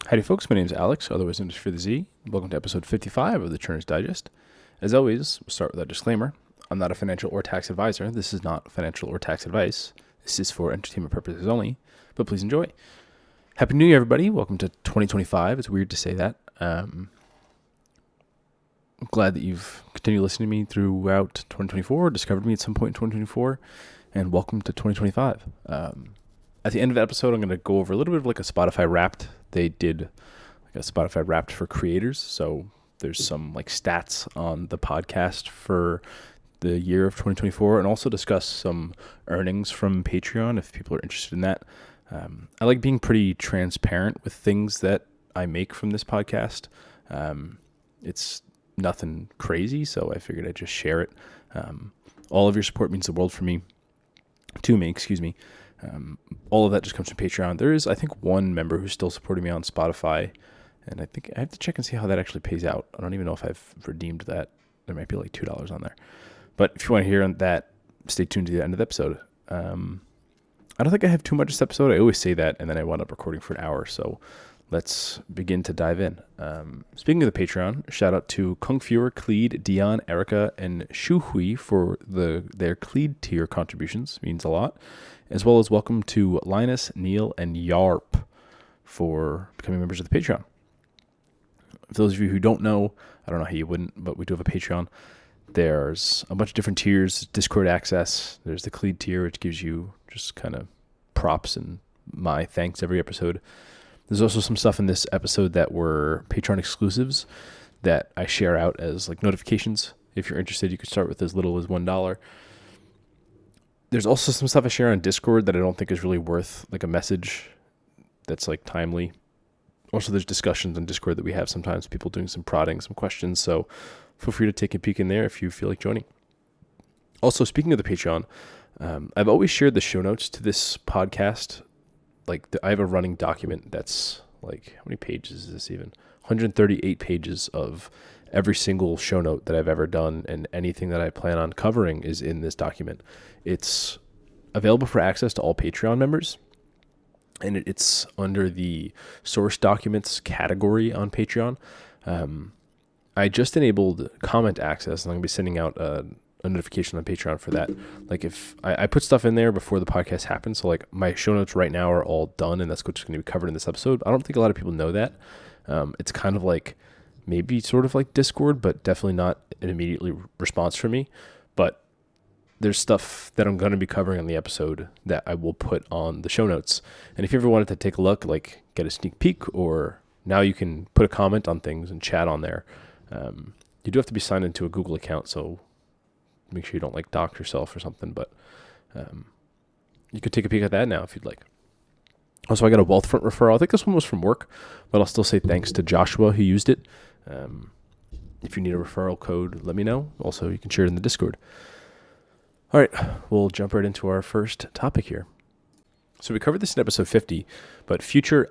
Howdy folks, my name is Alex, otherwise known as For the Z. Welcome to episode 55 of the Churner's Digest. As always, we'll start with a disclaimer. I'm not a financial or tax advisor. This is not financial or tax advice. This is for entertainment purposes only, but please enjoy. Happy New Year, everybody. Welcome to 2025. It's weird to say that. I'm glad that you've continued listening to me throughout 2024, discovered me at some point in 2024, and welcome to 2025. At the end of the episode, I'm going to go over a little bit of like a Spotify Wrapped. They did like a Spotify Wrapped for creators. So there's some like stats on the podcast for the year of 2024 and also discuss some earnings from Patreon if people are interested in that. I like being pretty transparent with things that I make from this podcast. It's nothing crazy, so I figured I'd just share it. All of your support means the world to me. All of that just comes from Patreon. There is, I think, one member who's still supporting me on Spotify, and I think I have to check and see how that actually pays out. I don't even know if I've redeemed that. There might be like $2 on there. But if you want to hear on that, stay tuned to the end of the episode. I don't think I have too much this episode. I always say that, and then I wound up recording for an hour. So let's begin to dive in. Speaking of the Patreon, shout out to Kung Fuer, Cleed, Dion, Erica, and Shu Hui for their Cleed tier contributions. Means a lot. As well as welcome to Linus, Neil, and Yarp for becoming members of the Patreon. For those of you who don't know, I don't know how you wouldn't, but we do have a Patreon. There's a bunch of different tiers, Discord access. There's the Cleed tier, which gives you just kind of props and my thanks every episode. There's also some stuff in this episode that were Patreon exclusives that I share out as like notifications. If you're interested, you could start with as little as $1. There's also some stuff I share on Discord that I don't think is really worth like a message that's like timely. Also, there's discussions on Discord that we have sometimes, people doing some prodding, some questions. So feel free to take a peek in there if you feel like joining. Also, speaking of the Patreon, I've always shared the show notes to this podcast. I have a running document that's like, how many pages is this even? 138 pages of every single show note that I've ever done, and anything that I plan on covering is in this document. It's available for access to all Patreon members, and it's under the source documents category on Patreon. I just enabled comment access, and I'm going to be sending out a notification on Patreon for that. Like if I put stuff in there before the podcast happens, so like my show notes right now are all done, and that's what's going to be covered in this episode. I don't think a lot of people know that. It's kind of like maybe sort of like Discord, but definitely not an immediately response from me. But there's stuff that I'm going to be covering on the episode that I will put on the show notes. And if you ever wanted to take a look, like get a sneak peek, or now you can put a comment on things and chat on there. You do have to be signed into a Google account, so make sure you don't like dox yourself or something. But you could take a peek at that now if you'd like. Also, I got a Wealthfront referral. I think this one was from work, but I'll still say thanks to Joshua who used it. If you need a referral code, let me know. Also, you can share it in the Discord. All right, we'll jump right into our first topic here. So we covered this in episode 50, but Future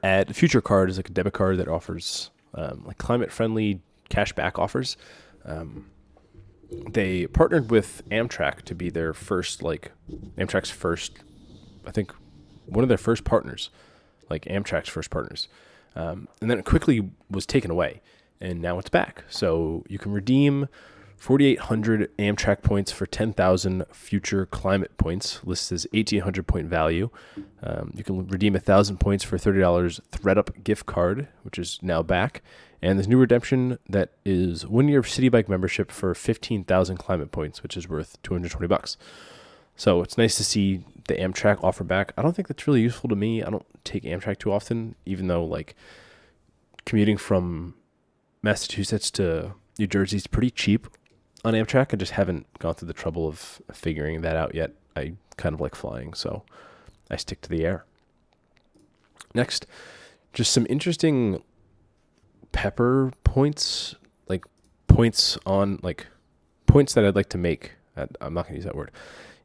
Card is like a debit card that offers like climate-friendly cashback offers. They partnered with Amtrak to be their first, like Amtrak's first, I think one of their first partners, like Amtrak's first partners. And then it quickly was taken away, and now it's back. So you can redeem 4,800 Amtrak points for 10,000 future climate points, listed as 1,800 point value. You can redeem 1,000 points for $30 ThreadUp gift card, which is now back. And there's new redemption that is 1 year of City Bike membership for 15,000 climate points, which is worth $220. So it's nice to see the Amtrak offer back. I don't think that's really useful to me. I don't take Amtrak too often, even though like commuting from Massachusetts to New Jersey is pretty cheap on Amtrak. I just haven't gone through the trouble of figuring that out yet. I kind of like flying, so I stick to the air. Next, just some interesting pepper points, like points that I'd like to make. I'm not going to use that word.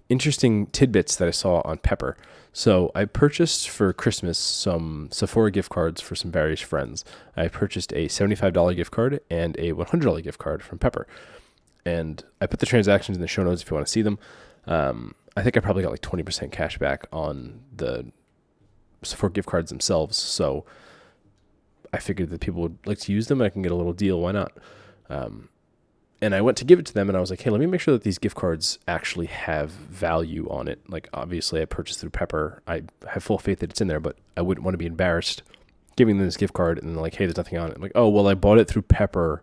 Interesting tidbits that I saw on Pepper. So I purchased for Christmas some Sephora gift cards for some various friends. I purchased a $75 gift card and a $100 gift card from Pepper. And I put the transactions in the show notes if you want to see them. I think I probably got like 20% cash back on the Sephora gift cards themselves. So I figured that people would like to use them. I can get a little deal. Why not? And I went to give it to them, and I was like, hey, let me make sure that these gift cards actually have value on it. Like, obviously, I purchased through Pepper. I have full faith that it's in there, but I wouldn't want to be embarrassed giving them this gift card and they're like, hey, there's nothing on it. I'm like, oh, well, I bought it through Pepper,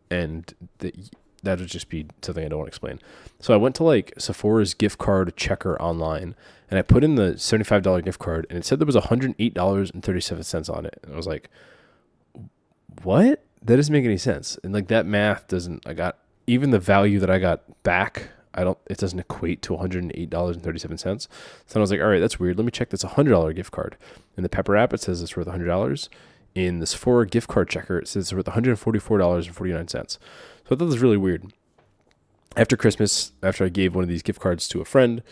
and that would just be something I don't want to explain. So I went to like Sephora's gift card checker online, and I put in the $75 gift card, and it said there was $108.37 on it. And I was like, what? That doesn't make any sense. And like that math doesn't, even the value that I got back, it doesn't equate to $108.37. So I was like, all right, that's weird. Let me check this $100 gift card. In the Pepper app, it says it's worth $100. In the Sephora gift card checker, it says it's worth $144.49. So I thought this was really weird. After Christmas, after I gave one of these gift cards to a friend,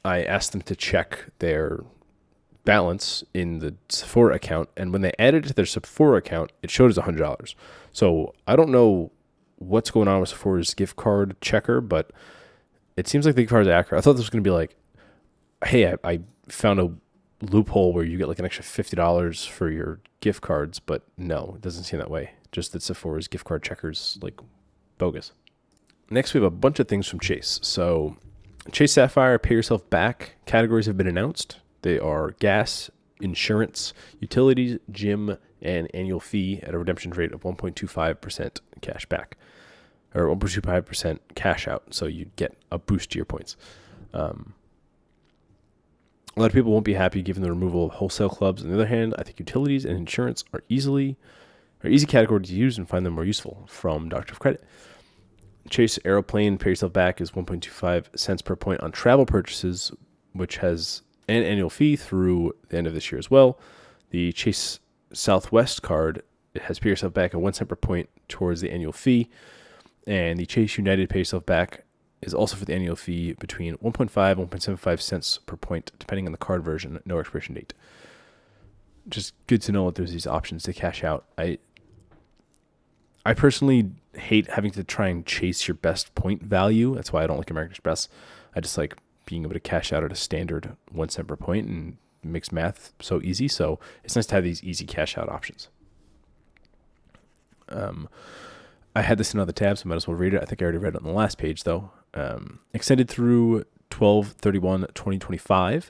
I asked them to check their balance in the Sephora account, and when they added it to their Sephora account, it showed as $100. So I don't know what's going on with Sephora's gift card checker, but it seems like the gift card is accurate. I thought this was going to be like, hey, I found a loophole where you get like an extra $50 for your gift cards, but no, it doesn't seem that way. Just that Sephora's gift card checker's like bogus. Next, we have a bunch of things from Chase. So Chase Sapphire Pay Yourself Back categories have been announced. They are gas, insurance, utilities, gym, and annual fee at a redemption rate of 1.25% cash back, or 1.25% cash out. So you get a boost to your points. A lot of people won't be happy given the removal of wholesale clubs. On the other hand, I think utilities and insurance are easy category to use and find them more useful. From Doctor of Credit, Chase Aeroplane Pay Yourself Back is 1.25 cents per point on travel purchases, which has an annual fee through the end of this year as well. The Chase Southwest card, it has Pay Yourself Back at 1 cent per point towards the annual fee. And the Chase United Pay Yourself Back is also for the annual fee between 1.5 and 1.75 cents per point, depending on the card version, no expiration date. Just good to know that there's these options to cash out. I personally hate having to try and chase your best point value. That's why I don't like American Express. I just like being able to cash out at a standard 1 cent per point, and it makes math so easy. So it's nice to have these easy cash out options. I had this in other tabs, so I might as well read it. I think I already read it on the last page, though. Extended through 12/31/2025,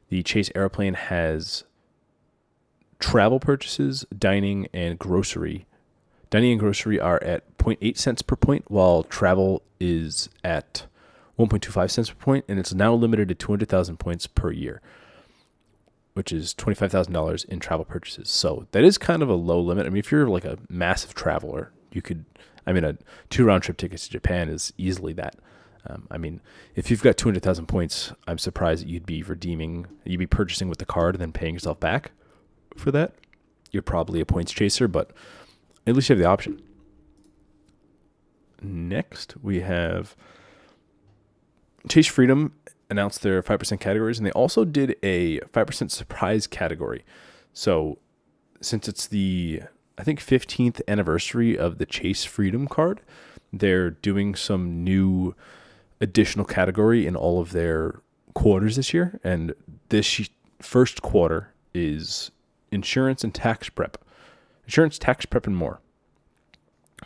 the Chase Aeroplane has travel purchases, dining, and grocery. Dining and grocery are at 0.8 cents per point, while travel is at 1.25 cents per point, and it's now limited to 200,000 points per year, which is $25,000 in travel purchases. So that is kind of a low limit. I mean, if you're like a massive traveler, a 2 round trip tickets to Japan is easily that. If you've got 200,000 points, I'm surprised that you'd be purchasing with the card and then paying yourself back for that. You're probably a points chaser, but at least you have the option. Next, we have Chase Freedom announced their 5% categories, and they also did a 5% surprise category. So since it's the, 15th anniversary of the Chase Freedom card, they're doing some new additional category in all of their quarters this year. And this first quarter is insurance and tax prep. Insurance, tax prep, and more.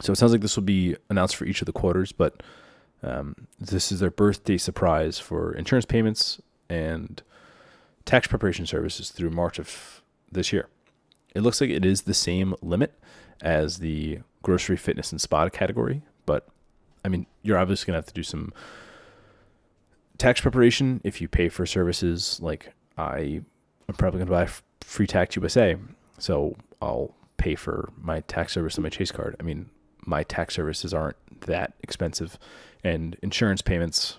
So it sounds like this will be announced for each of the quarters, but this is their birthday surprise for insurance payments and tax preparation services through March of this year. It looks like it is the same limit as the grocery, fitness, and spa category, but you're obviously going to have to do some tax preparation if you pay for services. Like I'm probably going to buy Free Tax USA, so I'll pay for my tax service on my Chase card. My tax services aren't that expensive, and insurance payments,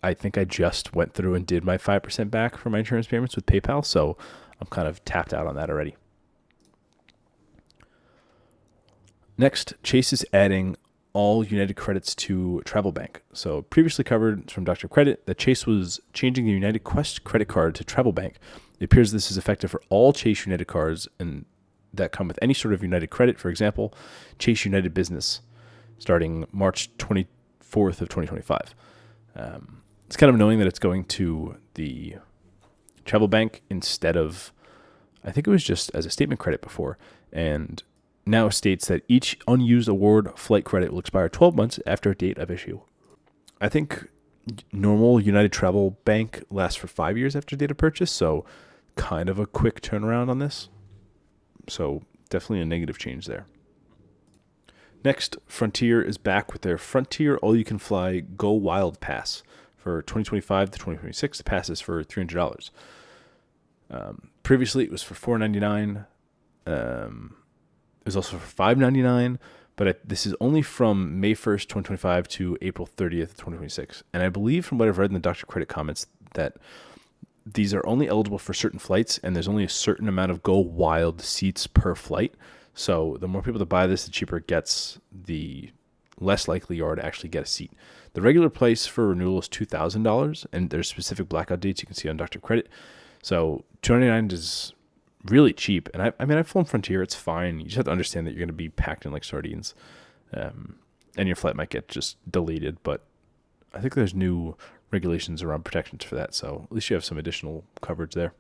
I think I just went through and did my 5% back for my insurance payments with PayPal, so I'm kind of tapped out on that already. Next, Chase is adding all United credits to Travel Bank. So previously covered from Dr. Credit that Chase was changing the United Quest credit card to Travel Bank. It appears this is effective for all Chase United cards and that come with any sort of United credit. For example, Chase United Business, starting March 24th of 2025. It's kind of annoying that it's going to the Travel Bank instead of I think it was just as a statement credit before, and now states that each unused award flight credit will expire 12 months after a date of issue. I think normal United Travel Bank lasts for 5 years after date of purchase, so kind of a quick turnaround on this. So definitely a negative change there. Next, Frontier is back with their Frontier All-You-Can-Fly Go Wild Pass for 2025 to 2026. The pass is for $300. Previously, it was for $499. It was also for $599, but this is only from May 1st, 2025 to April 30th, 2026. And I believe from what I've read in the Dr. Credit comments that these are only eligible for certain flights, and there's only a certain amount of Go Wild seats per flight. So the more people that buy this, the cheaper it gets, the less likely you are to actually get a seat. The regular price for renewal is $2,000, and there's specific blackout dates you can see on Dr. Credit. So $299 is really cheap. And I've flown Frontier. It's fine. You just have to understand that you're going to be packed in like sardines, and your flight might get just deleted. But I think there's new regulations around protections for that. So at least you have some additional coverage there.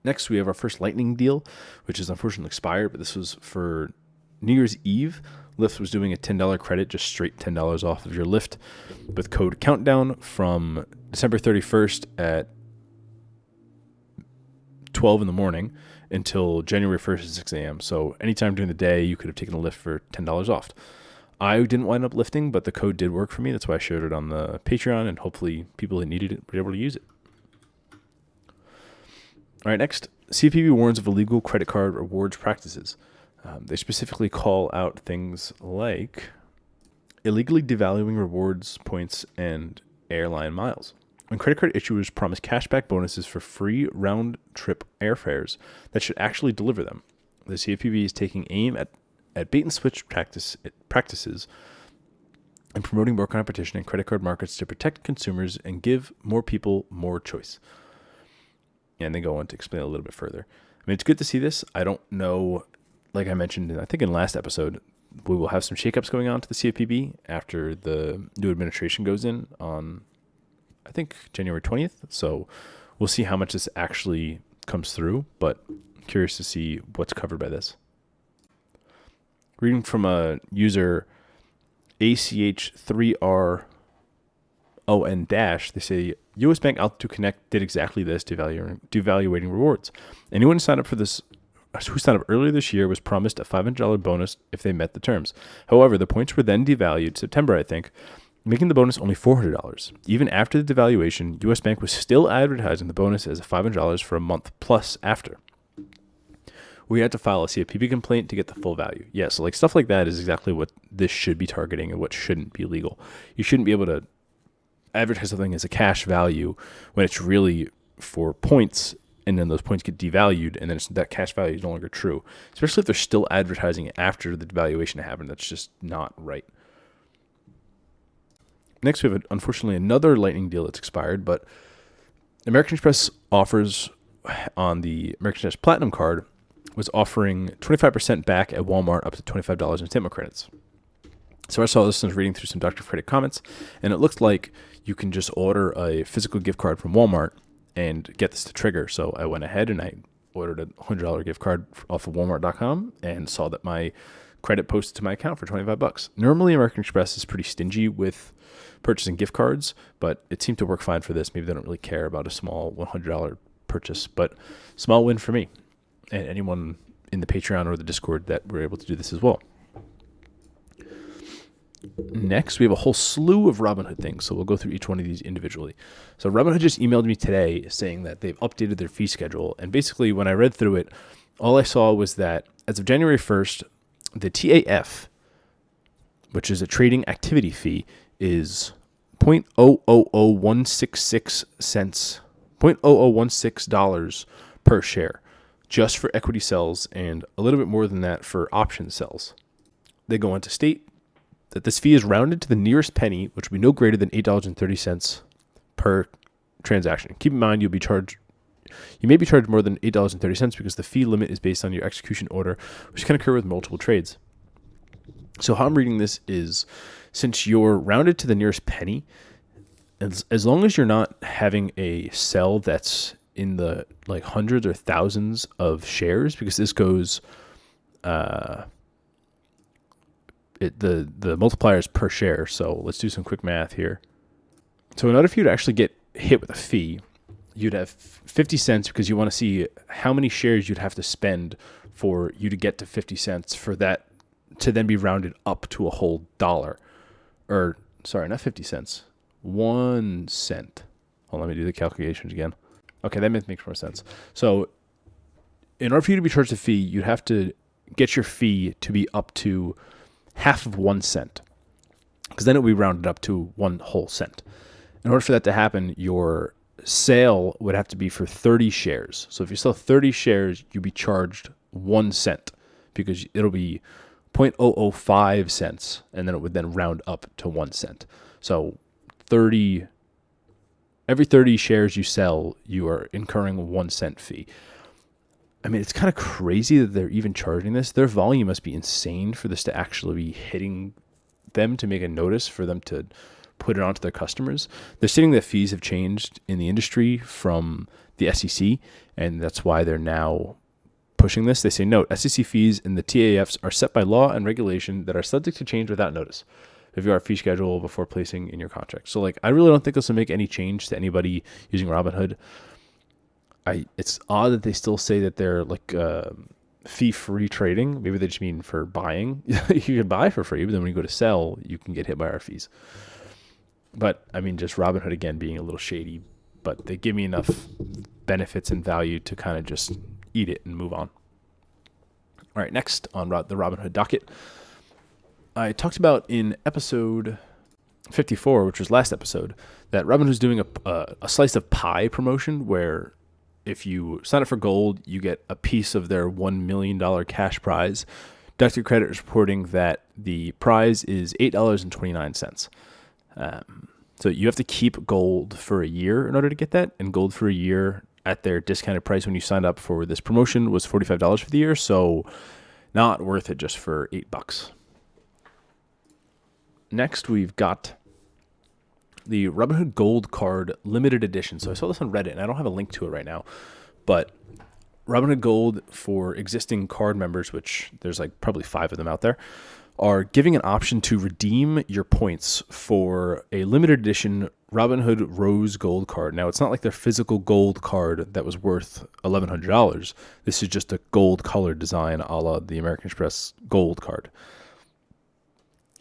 Next, we have our first Lightning deal, which is unfortunately expired, but this was for New Year's Eve. Lyft was doing a $10 credit, just straight $10 off of your Lyft with code Countdown from December 31st at 12 in the morning until January 1st at 6 a.m. So anytime during the day, you could have taken a Lyft for $10 off. I didn't wind up lifting, but the code did work for me. That's why I shared it on the Patreon, and hopefully people that needed it were able to use it. All right, next, CFPB warns of illegal credit card rewards practices. They specifically call out things like illegally devaluing rewards points and airline miles. When credit card issuers promise cashback bonuses for free round-trip airfares that should actually deliver them, the CFPB is taking aim at bait-and-switch practices and promoting more competition in credit card markets to protect consumers and give more people more choice. And they go on to explain a little bit further. I mean, it's good to see this. I don't know, like I mentioned, I think in last episode, we will have some shakeups going on to the CFPB after the new administration goes in on, I think, January 20th. So we'll see how much this actually comes through, but I'm curious to see what's covered by this. Reading from a user, ACH3RON-, they say, U.S. Bank Altitude Connect did exactly this, devaluating rewards. Anyone who signed up earlier this year was promised a $500 bonus if they met the terms. However, the points were then devalued September, I think, making the bonus only $400. Even after the devaluation, U.S. Bank was still advertising the bonus as $500 for a month plus after. We had to file a CFPB complaint to get the full value. Yeah, so like stuff like that is exactly what this should be targeting and what shouldn't be legal. You shouldn't be able to advertise something as a cash value when it's really for points, and then those points get devalued, and then that cash value is no longer true. Especially if they're still advertising it after the devaluation happened. That's just not right. Next, we have, unfortunately, another Lightning deal that's expired, but American Express offers on the American Express Platinum card was offering 25% back at Walmart up to $25 in statement credits. So I saw this and was reading through some Dr. Credit comments, and it looks like you can just order a physical gift card from Walmart and get this to trigger. So I went ahead and I ordered a $100 gift card off of Walmart.com and saw that my credit posted to my account for $25. Normally, American Express is pretty stingy with purchasing gift cards, but it seemed to work fine for this. Maybe they don't really care about a small $100 purchase, but small win for me and anyone in the Patreon or the Discord that were able to do this as well. Next, we have a whole slew of Robinhood things, so we'll go through each one of these individually. So Robinhood just emailed me today saying that they've updated their fee schedule, and basically when I read through it, all I saw was that as of January 1st, the TAF, which is a trading activity fee, is 0.000166 cents, $0.0016 per share, just for equity sells, and a little bit more than that for option sells. They go on to state that this fee is rounded to the nearest penny, which will be no greater than $8.30 per transaction. Keep in mind, you may be charged more than $8.30 because the fee limit is based on your execution order, which can occur with multiple trades. So how I'm reading this is, since you're rounded to the nearest penny, as long as you're not having a sell that's in the like hundreds or thousands of shares, because this goes the multiplier is per share. So let's do some quick math here. So in order for you to actually get hit with a fee, you'd have 50 cents because you want to see how many shares you'd have to spend for you to get to 50 cents for that to then be rounded up to a whole dollar. Or, sorry, not 50 cents, 1 cent. Hold on, let me do the calculations again. Okay, that makes more sense. So in order for you to be charged a fee, you'd have to get your fee to be up to half of 1 cent, because then it would be rounded up to 1 whole cent. In order for that to happen, your sale would have to be for 30 shares. So if you sell 30 shares, you'd be charged 1 cent, because it'll be 0.005 cents, and then it would then round up to 1 cent. So every 30 shares you sell, you are incurring a 1 cent fee. I mean, it's kind of crazy that they're even charging this. Their volume must be insane for this to actually be hitting them to make a notice for them to put it onto their customers. They're stating that fees have changed in the industry from the SEC, and that's why they're now pushing this. They say, note, SEC fees and the TAFs are set by law and regulation that are subject to change without notice if you are a fee schedule before placing in your contract. So like, I really don't think this will make any change to anybody using Robinhood. It's odd that they still say that they're like fee-free trading. Maybe they just mean for buying. You can buy for free, but then when you go to sell, you can get hit by our fees. But I mean, just Robinhood again being a little shady, but they give me enough benefits and value to kind of just eat it and move on. All right, next on the Robinhood docket, I talked about in episode 54, which was last episode, that Robinhood's doing a slice of pie promotion where if you sign up for gold, you get a piece of their $1 million cash prize. Dr. Credit is reporting that the prize is $8.29. So you have to keep gold for a year in order to get that. And gold for a year at their discounted price when you signed up for this promotion was $45 for the year. So not worth it just for $8. Next, we've got the Robinhood Gold Card Limited Edition. So I saw this on Reddit, and I don't have a link to it right now, but Robinhood Gold for existing card members, which there's like probably 5 of them out there, are giving an option to redeem your points for a limited edition Robinhood Rose Gold Card. Now, it's not like their physical gold card that was worth $1,100. This is just a gold colored design a la the American Express Gold Card.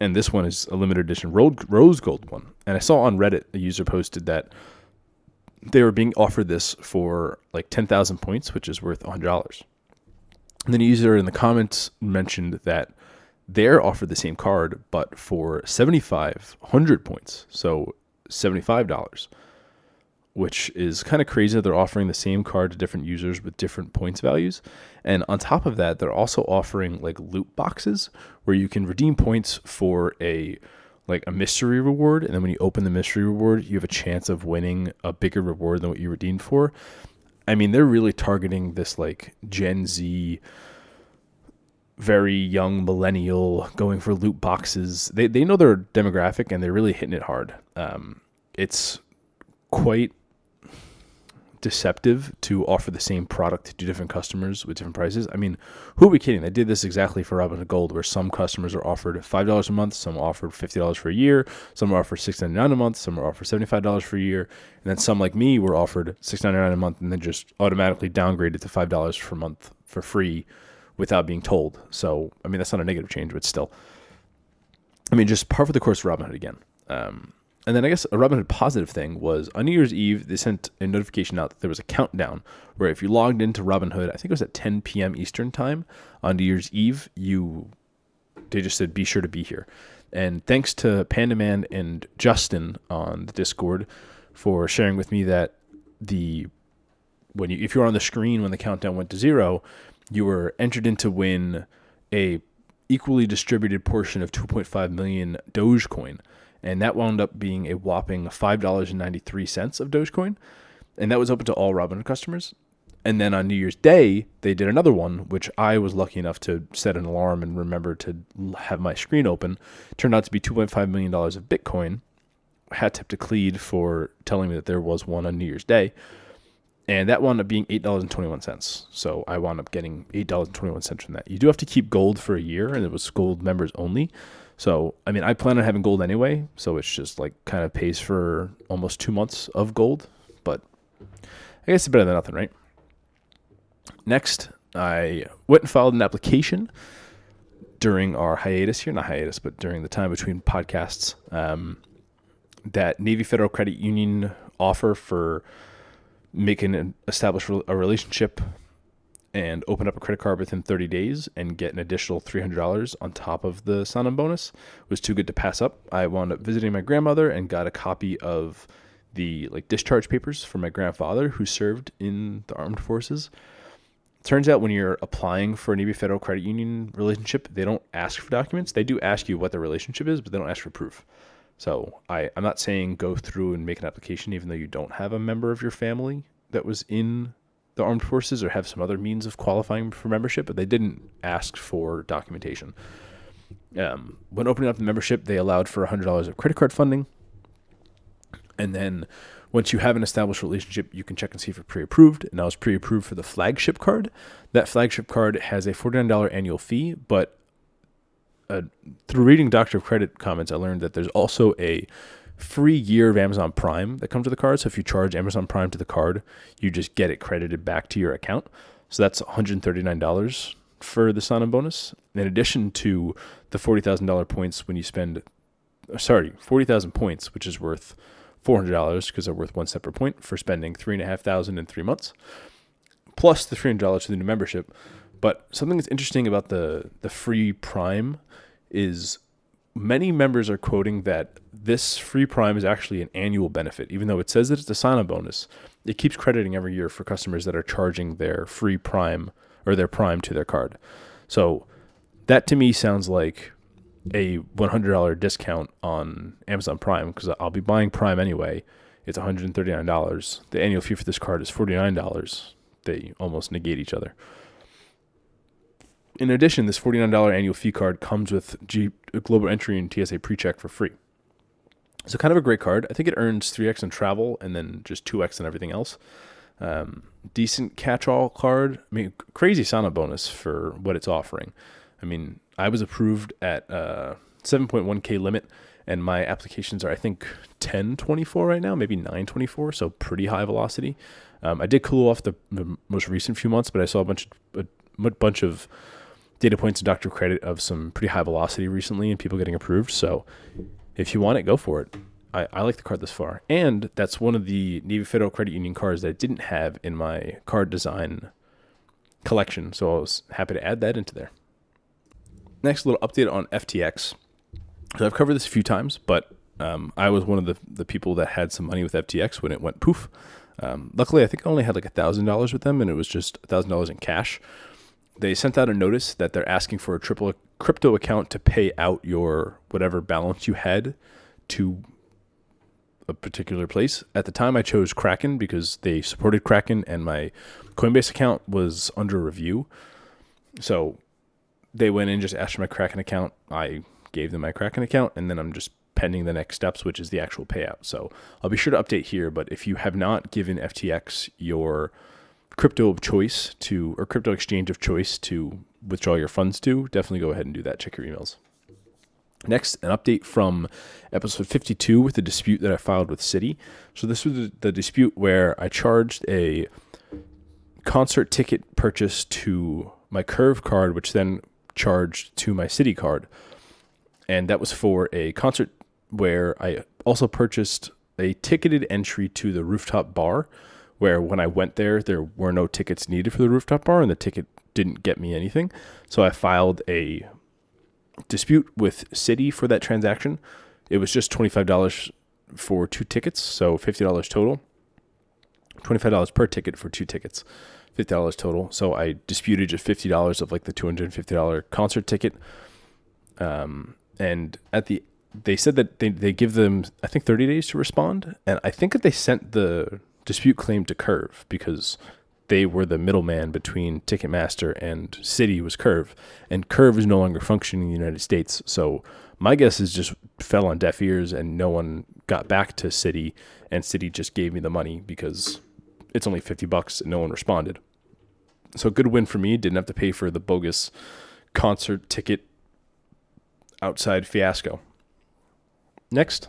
And this one is a limited edition rose gold one. And I saw on Reddit a user posted that they were being offered this for like 10,000 points, which is worth $100. And then a user in the comments mentioned that they're offered the same card, but for 7,500 points. So $75, which is kind of crazy that they're offering the same card to different users with different points values. And on top of that, they're also offering like loot boxes where you can redeem points for a mystery reward. And then when you open the mystery reward, you have a chance of winning a bigger reward than what you redeemed for. I mean, they're really targeting this like Gen Z, very young millennial going for loot boxes. They know their demographic and they're really hitting it hard. It's quite deceptive to offer the same product to different customers with different prices. I mean, who are we kidding? They did this exactly for Robinhood Gold, where some customers are offered $5 a month, some are offered $50 for a year, some are offered $6.99 a month, some are offered $75 for a year, and then some like me were offered $6.99 a month and then just automatically downgraded to $5 per month for free without being told. So, I mean, that's not a negative change, but still. I mean, just par for the course for Robinhood again. And then I guess a Robinhood positive thing was on New Year's Eve, they sent a notification out that there was a countdown where if you logged into Robinhood, I think it was at 10 p.m. Eastern time on New Year's Eve, they just said, be sure to be here. And thanks to Pandaman and Justin on the Discord for sharing with me that if you were on the screen when the countdown went to 0, you were entered in to win a equally distributed portion of 2.5 million Dogecoin. And that wound up being a whopping $5.93 of Dogecoin. And that was open to all Robinhood customers. And then on New Year's Day, they did another one, which I was lucky enough to set an alarm and remember to have my screen open. It turned out to be $2.5 million of Bitcoin. Hat tip to Cleed for telling me that there was one on New Year's Day. And that wound up being $8.21. So I wound up getting $8.21 from that. You do have to keep gold for a year, and it was gold members only. So, I mean, I plan on having gold anyway, so it's just like kind of pays for almost 2 months of gold. But I guess it's better than nothing, right? Next, I went and filed an application during our hiatus here, not hiatus, but during the time between podcasts, that Navy Federal Credit Union offer for establish a relationship and open up a credit card within 30 days and get an additional $300 on top of the sign-on bonus was too good to pass up. I wound up visiting my grandmother and got a copy of the discharge papers from my grandfather who served in the armed forces. Turns out when you're applying for a Navy Federal Credit Union relationship, they don't ask for documents. They do ask you what the relationship is, but they don't ask for proof. So I'm not saying go through and make an application even though you don't have a member of your family that was in the armed forces or have some other means of qualifying for membership, but they didn't ask for documentation. When opening up the membership, they allowed for $100 of credit card funding. And then once you have an established relationship, you can check and see if you're pre-approved. And I was pre-approved for the flagship card. That flagship card has a $49 annual fee, but through reading Doctor of Credit comments, I learned that there's also a free year of Amazon Prime that comes with the card. So if you charge Amazon Prime to the card, you just get it credited back to your account. So that's $139 for the sign-on bonus. In addition to the $40,000 points when you spend, 40,000 points, which is worth $400 because they're worth one separate point for spending $3,500 in 3 months, plus the $300 for the new membership. But something that's interesting about the free Prime is many members are quoting that this free Prime is actually an annual benefit. Even though it says that it's a sign-on bonus, it keeps crediting every year for customers that are charging their free Prime or their Prime to their card. So that to me sounds like a $100 discount on Amazon Prime because I'll be buying Prime anyway. It's $139. The annual fee for this card is $49. They almost negate each other. In addition, this $49 annual fee card comes with Global Entry and TSA PreCheck for free. So kind of a great card. I think it earns 3x in travel and then just 2x in everything else. Decent catch-all card. I mean, crazy sign-up bonus for what it's offering. I mean, I was approved at 7.1K limit, and my applications are, I think, 1024 right now, maybe 924, so pretty high velocity. I did cool off the most recent few months, but I saw a bunch of data points in Doctor Credit of some pretty high velocity recently and people getting approved. So if you want it, go for it. I like the card this far. And that's one of the Navy Federal Credit Union cards that I didn't have in my card design collection. So I was happy to add that into there. Next, a little update on FTX. So I've covered this a few times, but I was one of the people that had some money with FTX when it went poof. Luckily, I think I only had like $1,000 with them, and it was just $1,000 in cash. They sent out a notice that they're asking for a crypto account to pay out your whatever balance you had to a particular place. At the time, I chose Kraken because they supported Kraken, and my Coinbase account was under review. So they went in and just asked for my Kraken account. I gave them my Kraken account, and then I'm just pending the next steps, which is the actual payout. So I'll be sure to update here, but if you have not given FTX your crypto of choice or crypto exchange of choice to withdraw your funds to, definitely go ahead and do that. Check your emails. Next, an update from episode 52 with the dispute that I filed with Citi. So this was the dispute where I charged a concert ticket purchase to my Curve card, which then charged to my Citi card. And that was for a concert where I also purchased a ticketed entry to the rooftop bar, where when I went there were no tickets needed for the rooftop bar, and the ticket didn't get me anything. So I filed a dispute with Citi for that transaction. It was just $25 for 2 tickets, so $50 total. $25 per ticket for 2 tickets, $50 total. So I disputed just $50 of like the $250 concert ticket. And they said that they give them, I think, 30 days to respond. And I think that they sent the dispute claim to Curve because they were the middleman between Ticketmaster and Citi was Curve. And Curve is no longer functioning in the United States. So my guess is just fell on deaf ears and no one got back to Citi, and Citi just gave me the money because it's only $50 and no one responded. So good win for me. Didn't have to pay for the bogus concert ticket outside fiasco. Next,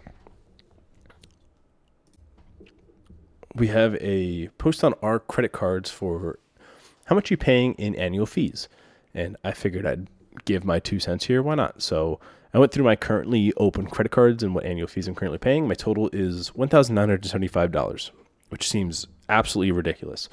we have a post on our credit cards for how much you're paying in annual fees. And I figured I'd give my 2 cents here. Why not? So I went through my currently open credit cards and what annual fees I'm currently paying. My total is $1,975, which seems absolutely ridiculous.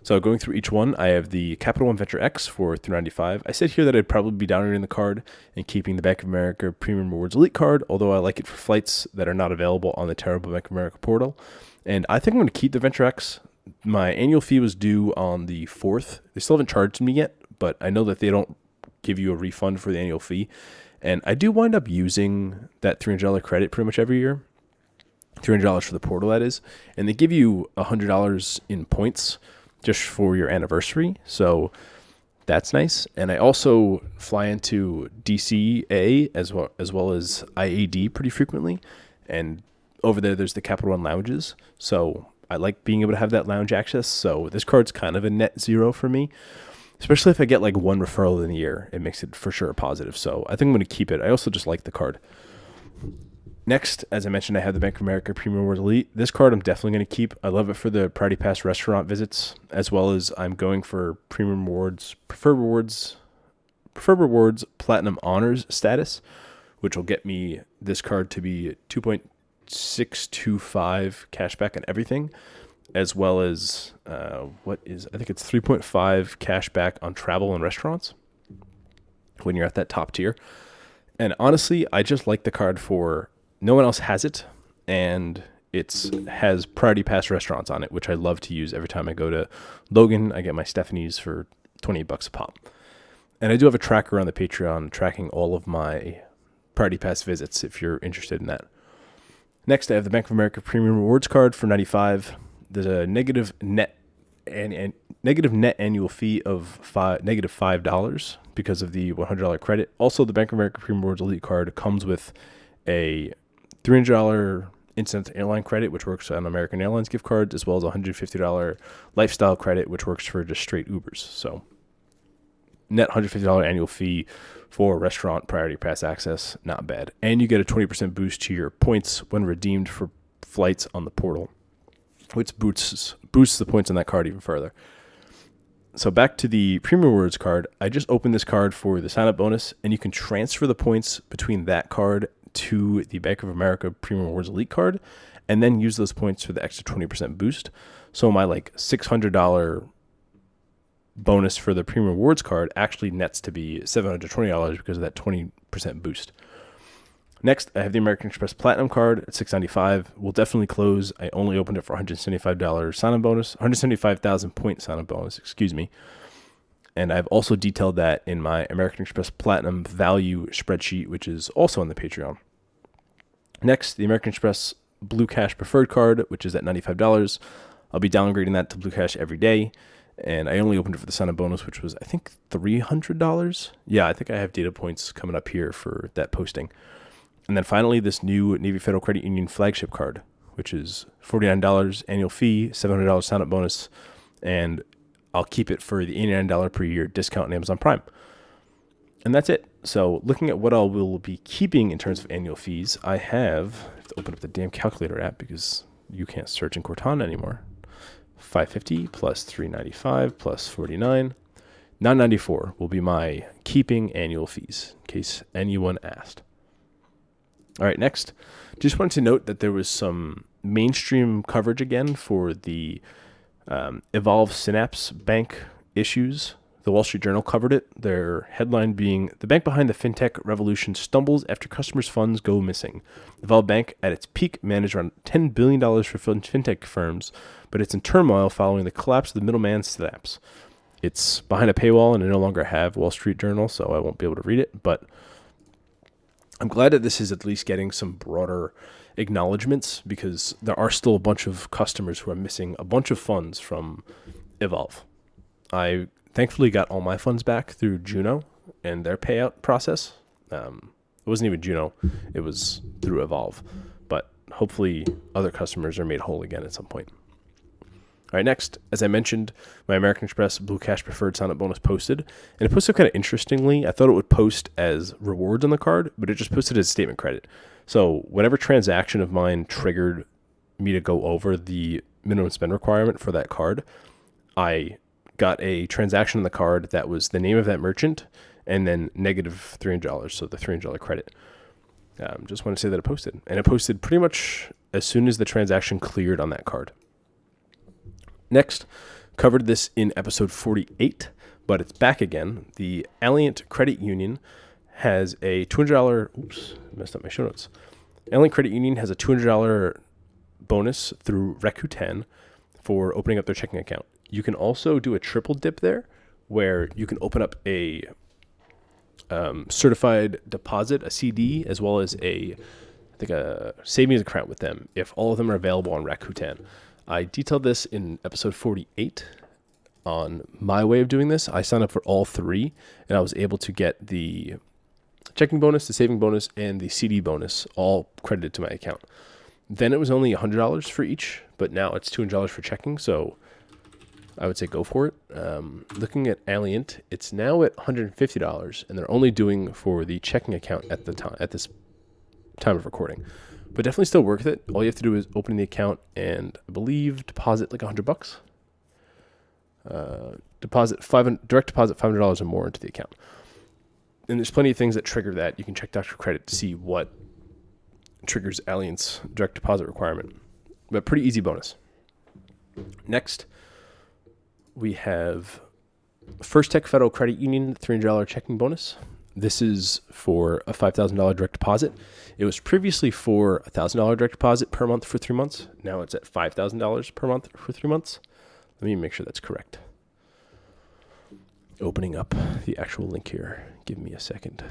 So going through each one, I have the Capital One Venture X for $395. I said here that I'd probably be downloading the card and keeping the Bank of America Premium Rewards Elite card, although I like it for flights that are not available on the terrible Bank of America portal. And I think I'm going to keep the Venture X. My annual fee was due on the 4th. They still haven't charged me yet, but I know that they don't give you a refund for the annual fee. And I do wind up using that $300 credit pretty much every year. $300 for the portal, that is. And they give you $100 in points just for your anniversary. So that's nice. And I also fly into DCA as well as IAD pretty frequently. And over there's the Capital One lounges. So I like being able to have that lounge access. So this card's kind of a net zero for me, especially if I get like one referral in a year. It makes it for sure a positive. So I think I'm going to keep it. I also just like the card. Next, as I mentioned, I have the Bank of America Premium Rewards Elite. This card I'm definitely going to keep. I love it for the Priority Pass restaurant visits, as well as I'm going for Premium Rewards, Preferred Rewards Platinum Honors status, which will get me this card to be 2.625 cashback on everything, as well as I think it's 3.5 cashback on travel and restaurants when you're at that top tier. And honestly, I just like the card for no one else has it, and it has Priority Pass restaurants on it, which I love to use every time I go to Logan. I get my Stephanie's for $28 a pop. And I do have a tracker on the Patreon tracking all of my Priority Pass visits if you're interested in that. Next, I have the Bank of America Premium Rewards card for $95. There's a negative net annual fee of -$5 because of the $100 credit. Also, the Bank of America Premium Rewards Elite card comes with a $300 instant airline credit, which works on American Airlines gift cards, as well as a $150 lifestyle credit, which works for just straight Ubers. So net $150 annual fee for restaurant Priority Pass access, not bad. And you get a 20% boost to your points when redeemed for flights on the portal, which boosts the points on that card even further. So back to the Premium Rewards card, I just opened this card for the sign-up bonus, and you can transfer the points between that card to the Bank of America Premium Rewards Elite card, and then use those points for the extra 20% boost. So my $600 bonus for the Premium Rewards card actually nets to be $720 because of that 20% boost. Next, I have the American Express Platinum card at $695. Will definitely close. I only opened it for $175 sign-up bonus, 175,000 point sign-up bonus, excuse me. And I've also detailed that in my American Express Platinum value spreadsheet, which is also on the Patreon. Next, the American Express Blue Cash Preferred card, which is at $95. I'll be downgrading that to Blue Cash every day. And I only opened it for the sign-up bonus, which was, I think, $300. Yeah, I think I have data points coming up here for that posting. And then finally, this new Navy Federal Credit Union flagship card, which is $49 annual fee, $700 sign-up bonus, and I'll keep it for the $89 per year discount on Amazon Prime. And that's it. So looking at what I will be keeping in terms of annual fees, I have to open up the damn calculator app because you can't search in Cortana anymore. $550 plus $395 plus $49. $994 will be my keeping annual fees, in case anyone asked. All right, next, just wanted to note that there was some mainstream coverage again for the Evolve Synapse Bank issues. The Wall Street Journal covered it, their headline being, "The bank behind the fintech revolution stumbles after customers' funds go missing. Evolve Bank, at its peak, managed around $10 billion for fintech firms, but it's in turmoil following the collapse of the middleman Synapse." It's behind a paywall, and I no longer have Wall Street Journal, so I won't be able to read it, but I'm glad that this is at least getting some broader acknowledgments, because there are still a bunch of customers who are missing a bunch of funds from Evolve. I thankfully got all my funds back through Juno and their payout process. It wasn't even Juno, it was through Evolve, but hopefully other customers are made whole again at some point. All right, next, as I mentioned, my American Express Blue Cash Preferred sign-up bonus posted, and it posted kind of interestingly. I thought it would post as rewards on the card, but it just posted as statement credit. So whenever transaction of mine triggered me to go over the minimum spend requirement for that card, I got a transaction on the card that was the name of that merchant and then negative $300, so the $300 credit. Just want to say that it posted, and it posted pretty much as soon as the transaction cleared on that card. Next, covered this in episode 48, but it's back again. The Alliant Credit Union has a $200, messed up my show notes. Alliant Credit Union has a $200 bonus through Rakuten for opening up their checking account. You can also do a triple dip there where you can open up a certified deposit, a CD, as well as a savings account with them if all of them are available on Rakuten. I detailed this in episode 48 on my way of doing this. I signed up for all three, and I was able to get the checking bonus, the saving bonus, and the CD bonus all credited to my account. Then it was only $100 for each, but now it's $200 for checking, so I would say go for it. Looking at Alliant, it's now at $150, and they're only doing for the checking account at this time of recording. But definitely still worth it. All you have to do is open the account and I believe deposit like $100. Direct deposit $500 or more into the account. And there's plenty of things that trigger that. You can check Dr. Credit to see what triggers Alliant's direct deposit requirement. But pretty easy bonus. Next, we have First Tech Federal Credit Union $300 checking bonus. This is for a $5,000 direct deposit. It was previously for a $1,000 direct deposit per month for 3 months. Now it's at $5,000 per month for 3 months. Let me make sure that's correct. Opening up the actual link here. Give me a second.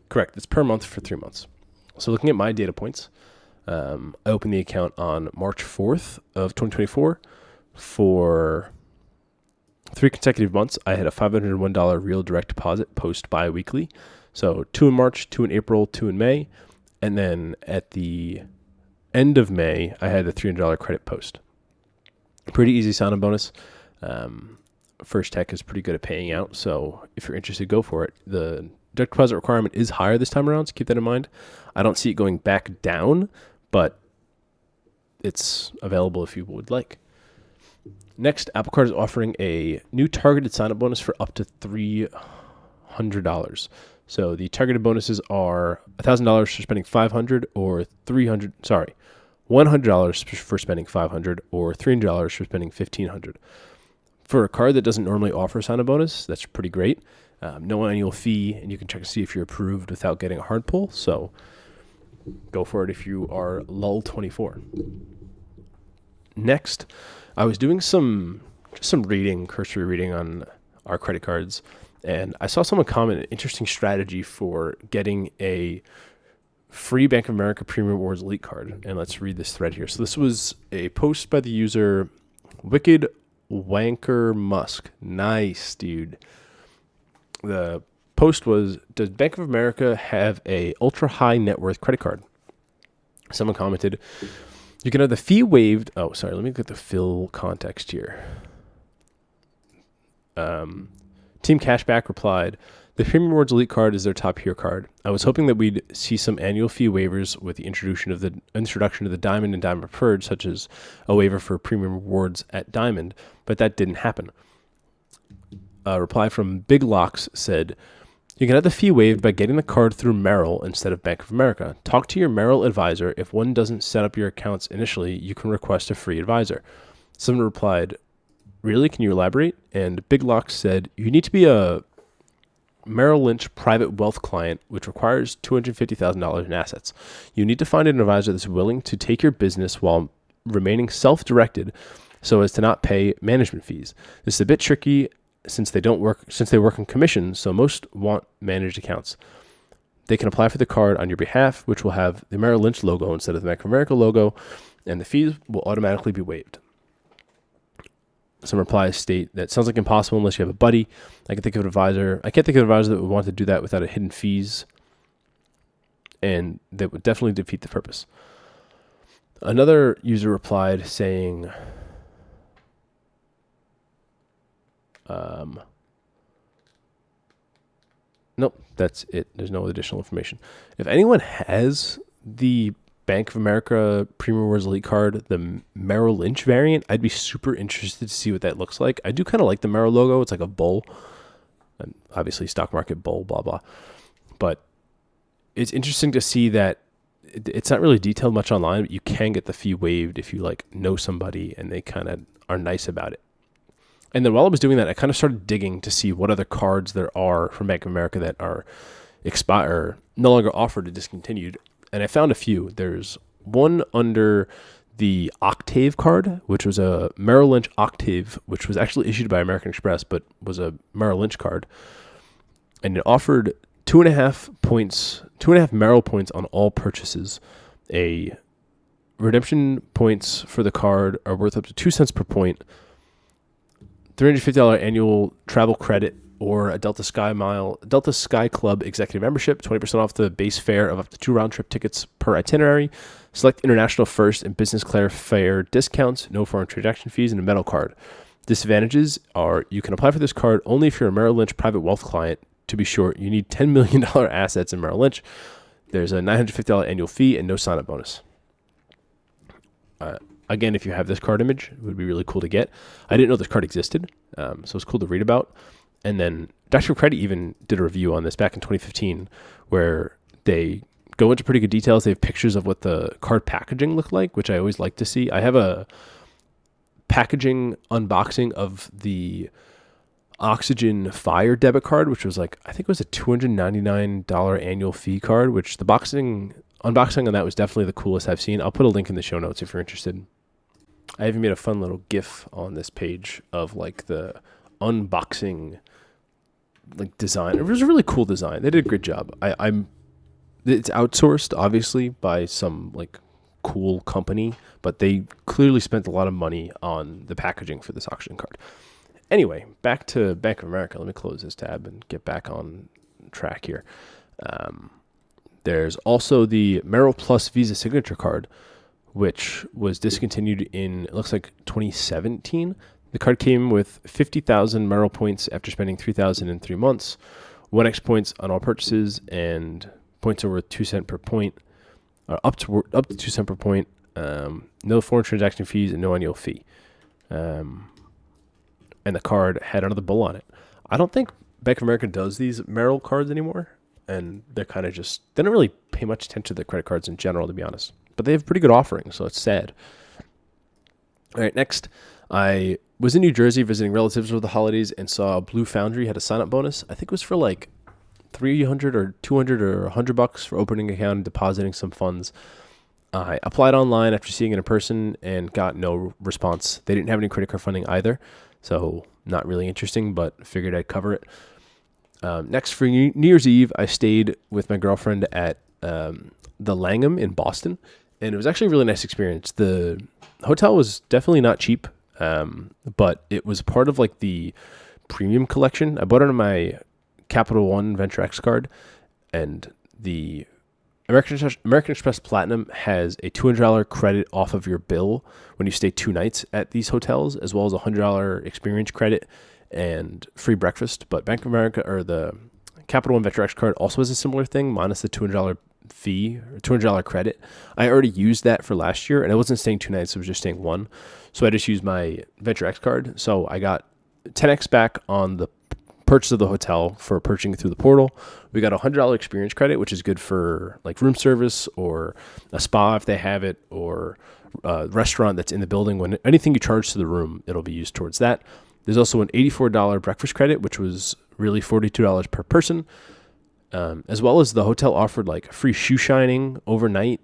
Correct. It's per month for 3 months. So looking at my data points, I opened the account on March 4th of 2024 for 3 consecutive months. I had a $501 real direct deposit post bi-weekly. So 2 in March, 2 in April, 2 in May. And then at the end of May, I had a $300 credit post. Pretty easy sign-up bonus. First Tech is pretty good at paying out. So if you're interested, go for it. The direct deposit requirement is higher this time around, so keep that in mind. I don't see it going back down, but it's available if you would like. Next, Apple Card is offering a new targeted sign-up bonus for up to $300. So the targeted bonuses are $1,000 for spending $500 or $100 for spending $500 or $300 for spending $1,500. For a card that doesn't normally offer a sign-up bonus, that's pretty great. No annual fee, and you can check to see if you're approved without getting a hard pull. So go for it if you are LUL24. Next, I was doing some cursory reading on our credit cards, and I saw someone comment an interesting strategy for getting a free Bank of America Premium Rewards Elite card. And let's read this thread here. So this was a post by the user Wicked Wanker Musk. Nice, dude. The post was, does Bank of America have a ultra high net worth credit card? Someone commented, you can have the fee waived. Oh, sorry. Let me get the full context here. Team Cashback replied, the Premium Rewards Elite card is their top tier card. I was hoping that we'd see some annual fee waivers with the introduction of the Diamond and Diamond Preferred, such as a waiver for Premium Rewards at Diamond, but that didn't happen. A reply from Big Locks said, you can have the fee waived by getting the card through Merrill instead of Bank of America. Talk to your Merrill advisor. If one doesn't set up your accounts initially, you can request a free advisor. Someone replied, really? Can you elaborate? And Big Locks said, you need to be a Merrill Lynch private wealth client, which requires $250,000 in assets. You need to find an advisor that's willing to take your business while remaining self-directed so as to not pay management fees. This is a bit tricky since they work on commission, so most want managed accounts. They can apply for the card on your behalf, which will have the Merrill Lynch logo instead of the Bank of America logo, and the fees will automatically be waived. Some replies state that sounds like impossible unless you have a buddy. I can't think of an advisor that would want to do that without a hidden fees, and that would definitely defeat the purpose. Another user replied saying, Nope, that's it. There's no additional information. If anyone has the Bank of America Premium Rewards Elite card, the Merrill Lynch variant, I'd be super interested to see what that looks like. I do kind of like the Merrill logo. It's like a bull, and obviously stock market bull, blah, blah. But it's interesting to see that it's not really detailed much online, but you can get the fee waived if you like know somebody and they kind of are nice about it. And then while I was doing that, I kind of started digging to see what other cards there are from Bank of America that are no longer offered or discontinued. And I found a few. There's one under the Octave card, which was a Merrill Lynch Octave, which was actually issued by American Express, but was a Merrill Lynch card. And it offered 2.5 Merrill points on all purchases. A redemption points for the card are worth up to 2 cents per point. $350 annual travel credit or a Delta Sky Club executive membership, 20% off the base fare of up to 2 round trip tickets per itinerary, select international first and business class fare discounts, no foreign transaction fees, and a metal card. Disadvantages are you can apply for this card only if you're a Merrill Lynch private wealth client. To be short, you need $10 million assets in Merrill Lynch. There's a $950 annual fee and no sign-up bonus. Again, if you have this card image, it would be really cool to get. I didn't know this card existed, so it's cool to read about. And then Dr. Credit even did a review on this back in 2015 where they go into pretty good details. They have pictures of what the card packaging looked like, which I always like to see. I have a packaging unboxing of the Oxygen Fire debit card, which was like, I think it was a $299 annual fee card, which the unboxing on that was definitely the coolest I've seen. I'll put a link in the show notes if you're interested. I even made a fun little GIF on this page of like the unboxing like design. It was a really cool design. They did a great job. It's outsourced obviously by some like cool company, but they clearly spent a lot of money on the packaging for this auction card. Anyway, back to Bank of America. Let me close this tab and get back on track here. There's also the Merrill Plus Visa Signature card, which was discontinued in, it looks like 2017. The card came with 50,000 Merrill points after spending 3,000 in 3 months, 1x points on all purchases, and points are worth 2 cents per point, or up to 2 cents per point. No foreign transaction fees and no annual fee. And the card had another bull on it. I don't think Bank of America does these Merrill cards anymore, and they're kind of just, they don't really pay much attention to their credit cards in general, to be honest. But they have pretty good offerings, so it's sad. All right, next, I was in New Jersey visiting relatives over the holidays and saw Blue Foundry had a sign-up bonus. I think it was for like $300 or $200 or $100 for opening an account and depositing some funds. I applied online after seeing it in person and got no response. They didn't have any credit card funding either, so not really interesting, but figured I'd cover it. Next, for New Year's Eve, I stayed with my girlfriend at the Langham in Boston, and it was actually a really nice experience. The hotel was definitely not cheap, but it was part of like the premium collection. I bought it on my Capital One Venture X card, and the American Express Platinum has a $200 credit off of your bill when you stay 2 nights at these hotels, as well as a $100 experience credit and free breakfast. But Bank of America, or the Capital One Venture X card, also has a similar thing, minus the $200 fee or $200 credit. I already used that for last year, and I wasn't staying 2 nights, I was just staying 1. So I just used my Venture X card. So I got 10x back on the purchase of the hotel for purchasing through the portal. We got a $100 experience credit, which is good for like room service or a spa if they have it, or a restaurant that's in the building. When anything you charge to the room, it'll be used towards that. There's also an $84 breakfast credit, which was really $42 per person, as well as the hotel offered like free shoe shining overnight.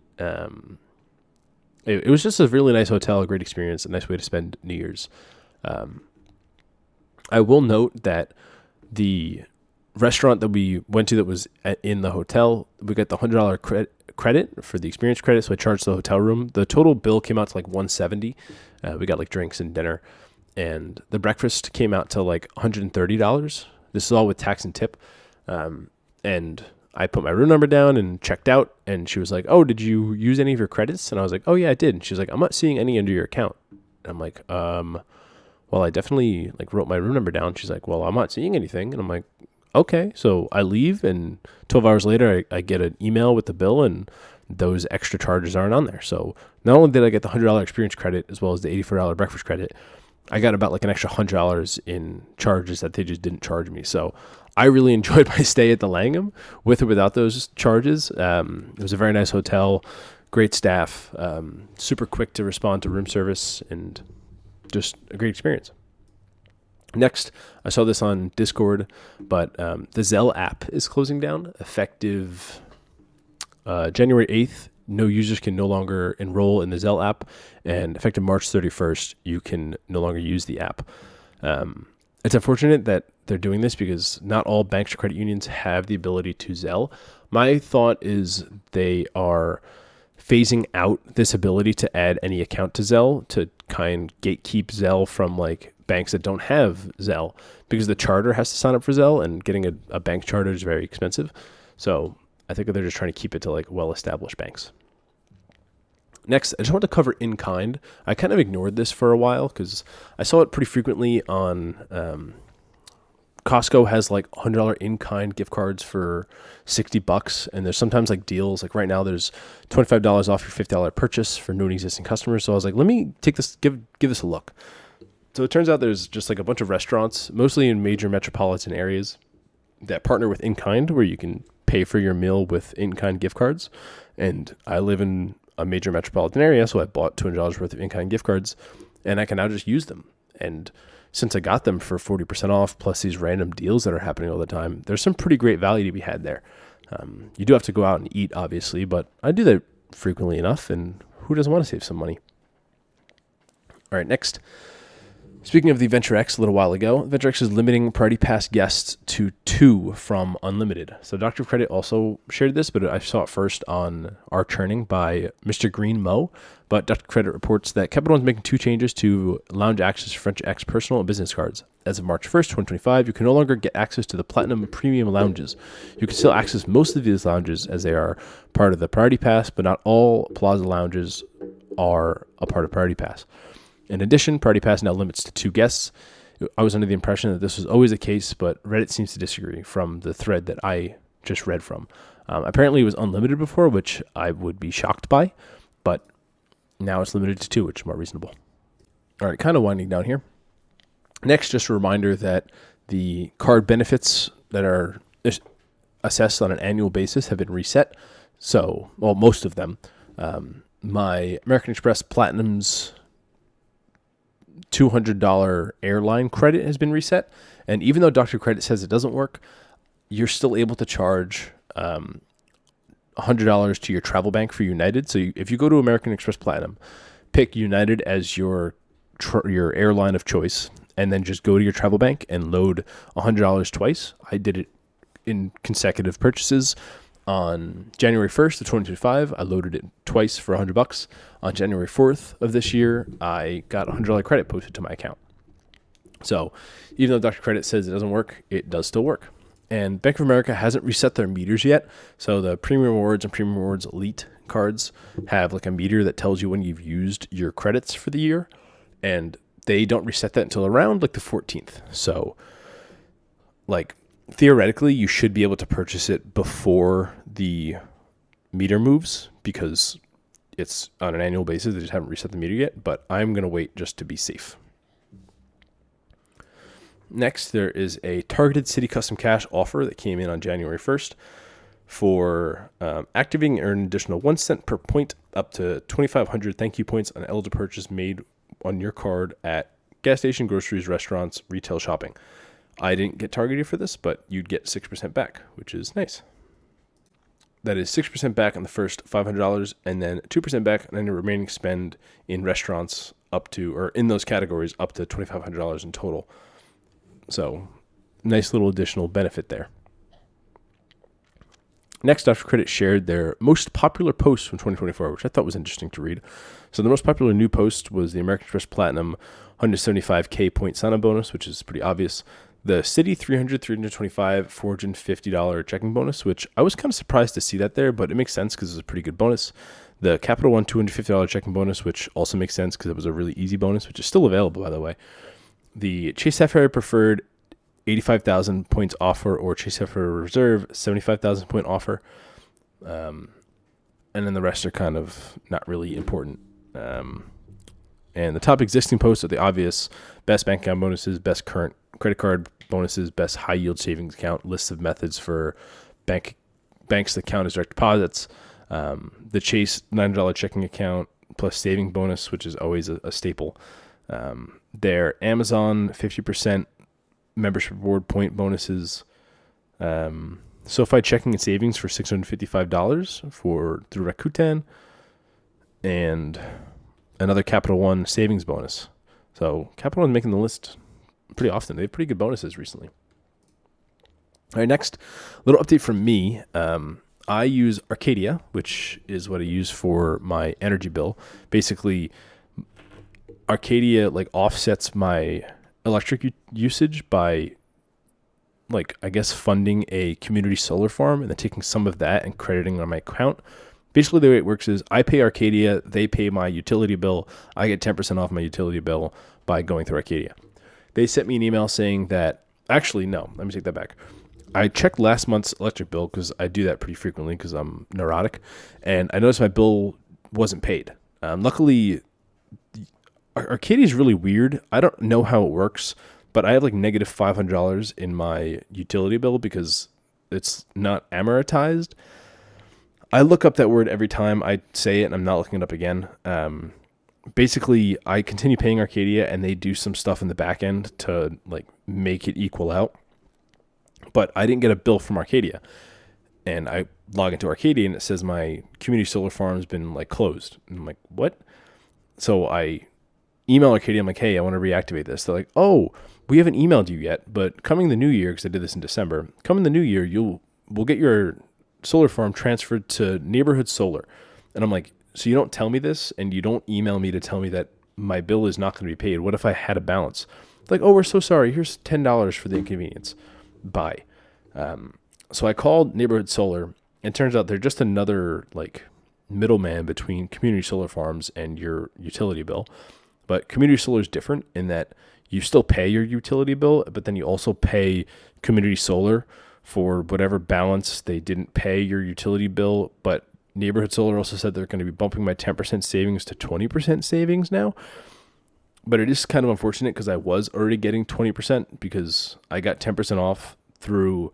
It was just a really nice hotel, a great experience, a nice way to spend New Year's. I will note that the restaurant that we went to that was in the hotel, we got the $100 credit for the experience credit, so I charged the hotel room. The total bill came out to like $170. We got like drinks and dinner, and the breakfast came out to like $130. This is all with tax and tip. And I put my room number down and checked out, and she was like, "Oh, did you use any of your credits?" And I was like, "Oh yeah, I did." And she was like, "I'm not seeing any under your account." And I'm like, well, I definitely like wrote my room number down. She's like, well, I'm not seeing anything. And I'm like, okay. So I leave, and 12 hours later, I get an email with the bill, and those extra charges aren't on there. So not only did I get the $100 experience credit as well as the $84 breakfast credit, I got about like an extra $100 in charges that they just didn't charge me. So I really enjoyed my stay at the Langham with or without those charges. It was a very nice hotel, great staff, super quick to respond to room service, and just a great experience. Next, I saw this on Discord, but the Zelle app is closing down effective January 8th. No users can no longer enroll in the Zelle app, and effective March 31st, you can no longer use the app. It's unfortunate that they're doing this because not all banks or credit unions have the ability to Zelle. My thought is they are phasing out this ability to add any account to Zelle to kind of gatekeep Zelle from like banks that don't have Zelle, because the charter has to sign up for Zelle, and getting a bank charter is very expensive. So I think they're just trying to keep it to like well-established banks. Next, I just want to cover in-kind. I kind of ignored this for a while because I saw it pretty frequently on Costco has like $100 in-kind gift cards for $60, and there's sometimes like deals. Like right now, there's $25 off your $50 purchase for new and existing customers. So I was like, let me take this, give this a look. So it turns out there's just like a bunch of restaurants, mostly in major metropolitan areas, that partner with in-kind, where you can pay for your meal with in-kind gift cards. And I live in a major metropolitan area, so I bought $200 worth of in-kind gift cards, and I can now just use them. And since I got them for 40% off, plus these random deals that are happening all the time, there's some pretty great value to be had there. You do have to go out and eat, obviously, but I do that frequently enough, and who doesn't want to save some money? All right, next. Speaking of the Venture X a little while ago, Venture X is limiting Priority Pass guests to 2 from Unlimited. So Dr. Credit also shared this, but I saw it first on Our Churning by Mr. Green Mo. But Dr. Credit reports that Capital One's making 2 changes to lounge access for Venture X personal and business cards. As of March 1st, 2025, you can no longer get access to the Platinum Premium lounges. You can still access most of these lounges as they are part of the Priority Pass, but not all Plaza lounges are a part of Priority Pass. In addition, Priority Pass now limits to 2 guests. I was under the impression that this was always the case, but Reddit seems to disagree from the thread that I just read from. Apparently, it was unlimited before, which I would be shocked by, but now it's limited to 2, which is more reasonable. All right, kind of winding down here. Next, just a reminder that the card benefits that are assessed on an annual basis have been reset. So, well, most of them. My American Express Platinum's $200 airline credit has been reset. And even though Dr. Credit says it doesn't work, you're still able to charge $100 to your travel bank for United. So if you go to American Express Platinum, pick United as your airline of choice, and then just go to your travel bank and load $100 twice. I did it in consecutive purchases. On January 1st of 2025, I loaded it twice for $100. On January 4th of this year, I got $100 credit posted to my account. So even though Dr. Credit says it doesn't work, it does still work. And Bank of America hasn't reset their meters yet. So the Premium Rewards and Premium Rewards Elite cards have like a meter that tells you when you've used your credits for the year. And they don't reset that until around like the 14th. So like theoretically, you should be able to purchase it before the meter moves because it's on an annual basis. They just haven't reset the meter yet, but I'm going to wait just to be safe. Next, there is a targeted City Custom Cash offer that came in on January 1st for activating and earn an additional 1 cent per point up to 2,500 thank you points on eligible purchase made on your card at gas station, groceries, restaurants, retail shopping. I didn't get targeted for this, but you'd get 6% back, which is nice. That is 6% back on the first $500 and then 2% back on any remaining spend in restaurants up to, or in those categories, up to $2,500 in total. So nice little additional benefit there. Next, Dr. Credit shared their most popular posts from 2024, which I thought was interesting to read. So the most popular new post was the American Express Platinum 175K point sign-up bonus, which is pretty obvious. The City 300, 325, $450 checking bonus, which I was kind of surprised to see that there, but it makes sense because it's a pretty good bonus. The Capital One $250 checking bonus, which also makes sense because it was a really easy bonus, which is still available, by the way. the Chase Sapphire Preferred 85,000 points offer, or Chase Sapphire Reserve 75,000 point offer. And then the rest are kind of not really important. And the top existing posts are the obvious: best bank account bonuses, best current credit card bonuses, best high yield savings account, lists of methods for banks that count as direct deposits, the Chase $9 checking account plus saving bonus, which is always a staple. Their Amazon 50% membership reward point bonuses, SoFi checking and savings for $655 through Rakuten, and another Capital One savings bonus. So Capital One's making the list pretty often. They have pretty good bonuses recently. All right, next, little update from me. I use Arcadia, which is what I use for my energy bill. Basically, Arcadia offsets my electric usage by funding a community solar farm and then taking some of that and crediting on my account. Basically, the way it works is I pay Arcadia, they pay my utility bill. I get 10% off my utility bill by going through Arcadia. They sent me an email saying that, actually, no, let me take that back. I checked last month's electric bill because I do that pretty frequently because I'm neurotic, and I noticed my bill wasn't paid. Luckily, Arcadia is really weird. I don't know how it works, but I have negative $500 in my utility bill because it's not amortized. I look up that word every time I say it, and I'm not looking it up again. Basically, I continue paying Arcadia, and they do some stuff in the back end to make it equal out. But I didn't get a bill from Arcadia, and I log into Arcadia, and it says my community solar farm has been closed. And I'm like, what? So I email Arcadia. I'm like, hey, I want to reactivate this. They're like, oh, we haven't emailed you yet, but coming the new year, because I did this in December, coming the new year, we'll get your solar farm transferred to Neighborhood Solar. And I'm like, so you don't tell me this, and you don't email me to tell me that my bill is not going to be paid? What if I had a balance? Like, oh, we're so sorry. Here's $10 for the inconvenience. Bye. So I called Neighborhood Solar, and it turns out they're just another middleman between community solar farms and your utility bill. But community solar is different in that you still pay your utility bill, but then you also pay community solar for whatever balance they didn't pay your utility bill. But Neighborhood Solar also said they're going to be bumping my 10% savings to 20% savings now. But it is kind of unfortunate because I was already getting 20% because I got 10% off through